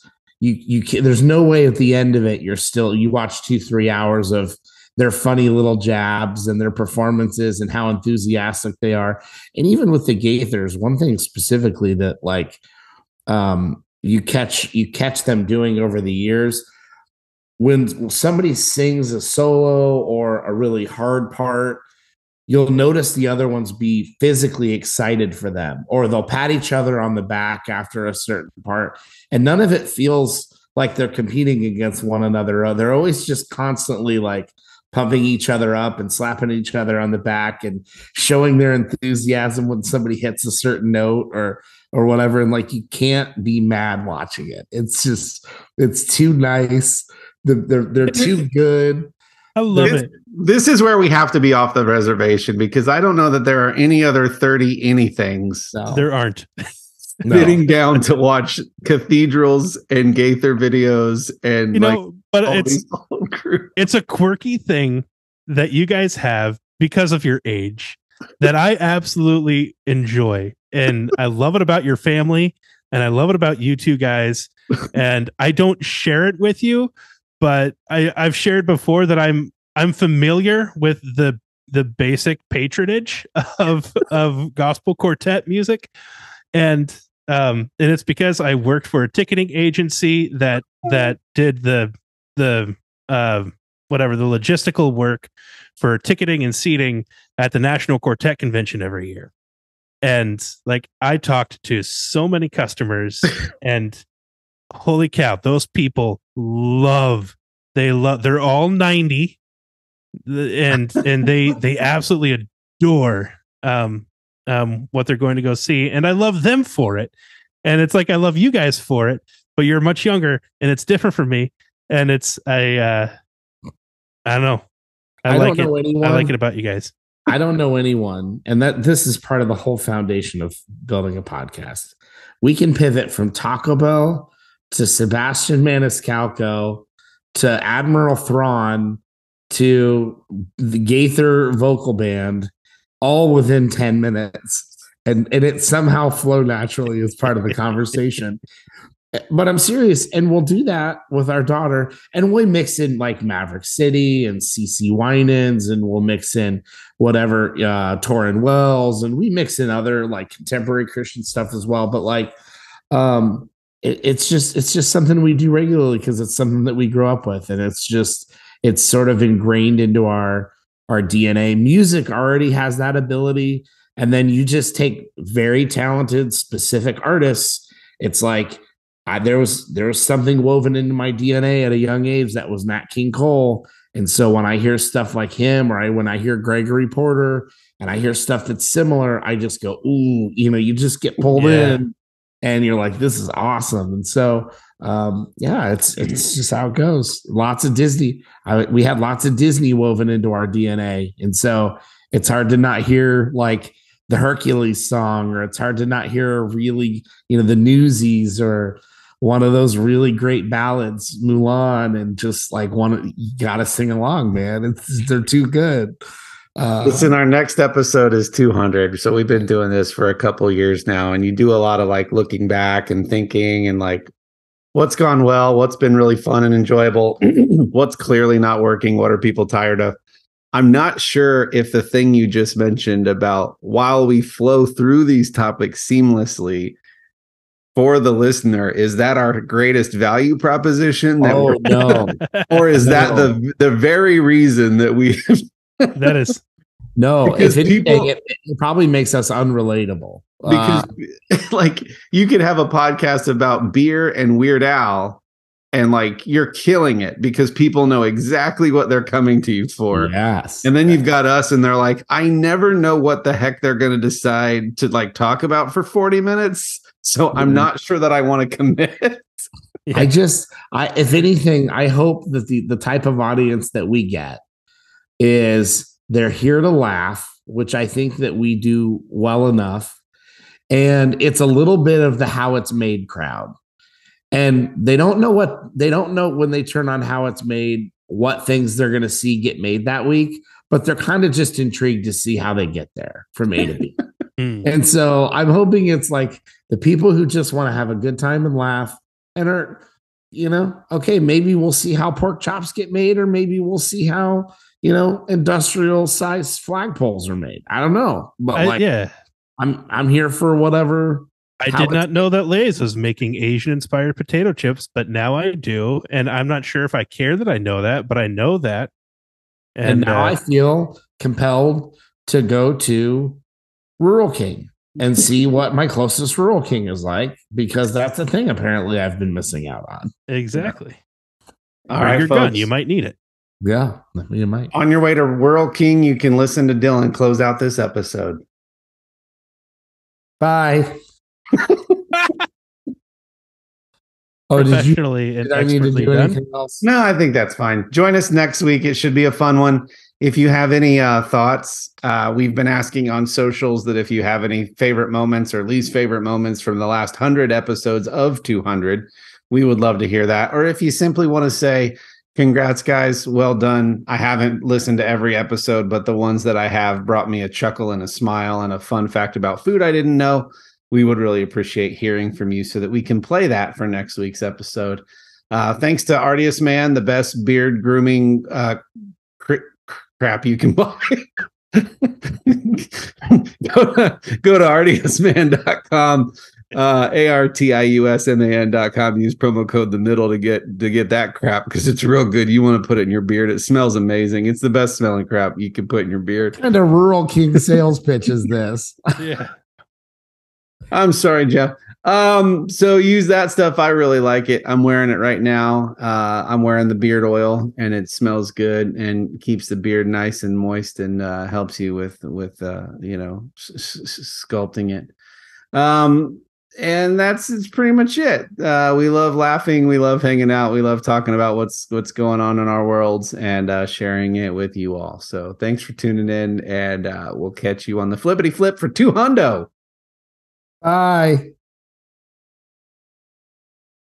there's no way at the end of it, you watch 2-3 hours of their funny little jabs and their performances and how enthusiastic they are. And even with the Gaithers, one thing specifically that like, you catch them doing over the years, when somebody sings a solo or a really hard part, you'll notice the other ones be physically excited for them, or they'll pat each other on the back after a certain part, and none of it feels like they're competing against one another. They're always just constantly like pumping each other up and slapping each other on the back and showing their enthusiasm when somebody hits a certain note or whatever. And like, you can't be mad watching it. It's too nice. They're too good. I love it. This is where we have to be off the reservation, because I don't know that there are any other 30 anythings. No. There aren't. Sitting down to watch Cathedrals and Gaither videos and but it's a quirky thing that you guys have because of your age that I absolutely enjoy. And I love it about your family. and I love it about you two guys. And I don't share it with you, but I've shared before that I'm familiar with the basic patronage of gospel quartet music, and it's because I worked for a ticketing agency that did the whatever the logistical work for ticketing and seating at the National Quartet Convention every year. And like, I talked to so many customers, and holy cow, those people they're all 90, and they absolutely adore what they're going to go see, and I love them for it. And it's like, I love you guys for it, but you're much younger, and it's different for me. And it's I don't know. I like it. I like it about you guys. I don't know anyone, and that this is part of the whole foundation of building a podcast. We can pivot from Taco Bell to Sebastian Maniscalco to Admiral Thrawn to the Gaither vocal band, all within 10 minutes. And it somehow flow naturally as part of the conversation. But I'm serious, and we'll do that with our daughter, and we'll mix in like Maverick City and CC Winans, and we'll mix in whatever Torrin Wells, and we mix in other like contemporary Christian stuff as well. But like, it's just something we do regularly because it's something that we grow up with, and it's sort of ingrained into our DNA. Music already has that ability, and then you just take very talented, specific artists. It's like, there was something woven into my DNA at a young age that was Nat King Cole. And so when I hear stuff like him, or when I hear Gregory Porter and I hear stuff that's similar, I just go, ooh, you just get pulled in, and you're like, this is awesome. And so, it's just how it goes. Lots of Disney. We had lots of Disney woven into our DNA. And so it's hard to not hear like the Hercules song, or it's hard to not hear really, the Newsies, or one of those really great ballads, Mulan, and just like you gotta sing along, man. They're too good. Listen, our next episode is 200. So we've been doing this for a couple of years now, and you do a lot of like looking back and thinking and like what's gone well, what's been really fun and enjoyable, what's clearly not working, what are people tired of. I'm not sure if the thing you just mentioned about while we flow through these topics seamlessly for the listener, is that our greatest value proposition? No. Or is that the very reason that we that is no, if anything, it probably makes us unrelatable. Because like, you could have a podcast about beer and Weird Al, and like, you're killing it because people know exactly what they're coming to you for. Yes. And then you've got us, and they're like, I never know what the heck they're going to decide to like talk about for 40 minutes. So I'm not sure that I want to commit. Yeah. If anything, I hope that the type of audience that we get is they're here to laugh, which I think that we do well enough. And it's a little bit of the How It's Made crowd. And they don't know when they turn on How It's Made, what things they're going to see get made that week, but they're kind of just intrigued to see how they get there from A to B. And so I'm hoping it's like the people who just want to have a good time and laugh and are, okay, maybe we'll see how pork chops get made, or maybe we'll see how, industrial size flagpoles are made. I don't know. But I'm here for whatever. I did not know that Lay's was making Asian inspired potato chips, but now I do. And I'm not sure if I care that I know that, but I know that. And now I feel compelled to go to Rural King and see what my closest Rural King is like, because that's a thing apparently I've been missing out on. Exactly. All right, your folks. gun, you might need it. Yeah, you might. On your way to Rural King, you can listen to Dylan close out this episode. Bye. Did I need to do anything else? No, I think that's fine. Join us next week. It should be a fun one. If you have any thoughts, we've been asking on socials that if you have any favorite moments or least favorite moments from the last 100 episodes of 200, we would love to hear that. Or if you simply want to say, congrats, guys, well done. I haven't listened to every episode, but the ones that I have brought me a chuckle and a smile and a fun fact about food I didn't know. we would really appreciate hearing from you so that we can play that for next week's episode. Thanks to Artius Man, the best beard grooming crap you can buy. Go to artiusman.com, artiusman.com. Use promo code the middle to get that crap, because it's real good. You want to put it in your beard. It smells amazing. It's the best smelling crap you can put in your beard. What kind of rural king sales pitch is this? Yeah. I'm sorry, Jeff. So use that stuff. I really like it. I'm wearing it right now. I'm wearing the beard oil, and it smells good and keeps the beard nice and moist, and helps you with sculpting it. And it's pretty much it. We love laughing. We love hanging out. We love talking about what's going on in our worlds, and sharing it with you all. So thanks for tuning in, and we'll catch you on the flippity flip for 200. Bye.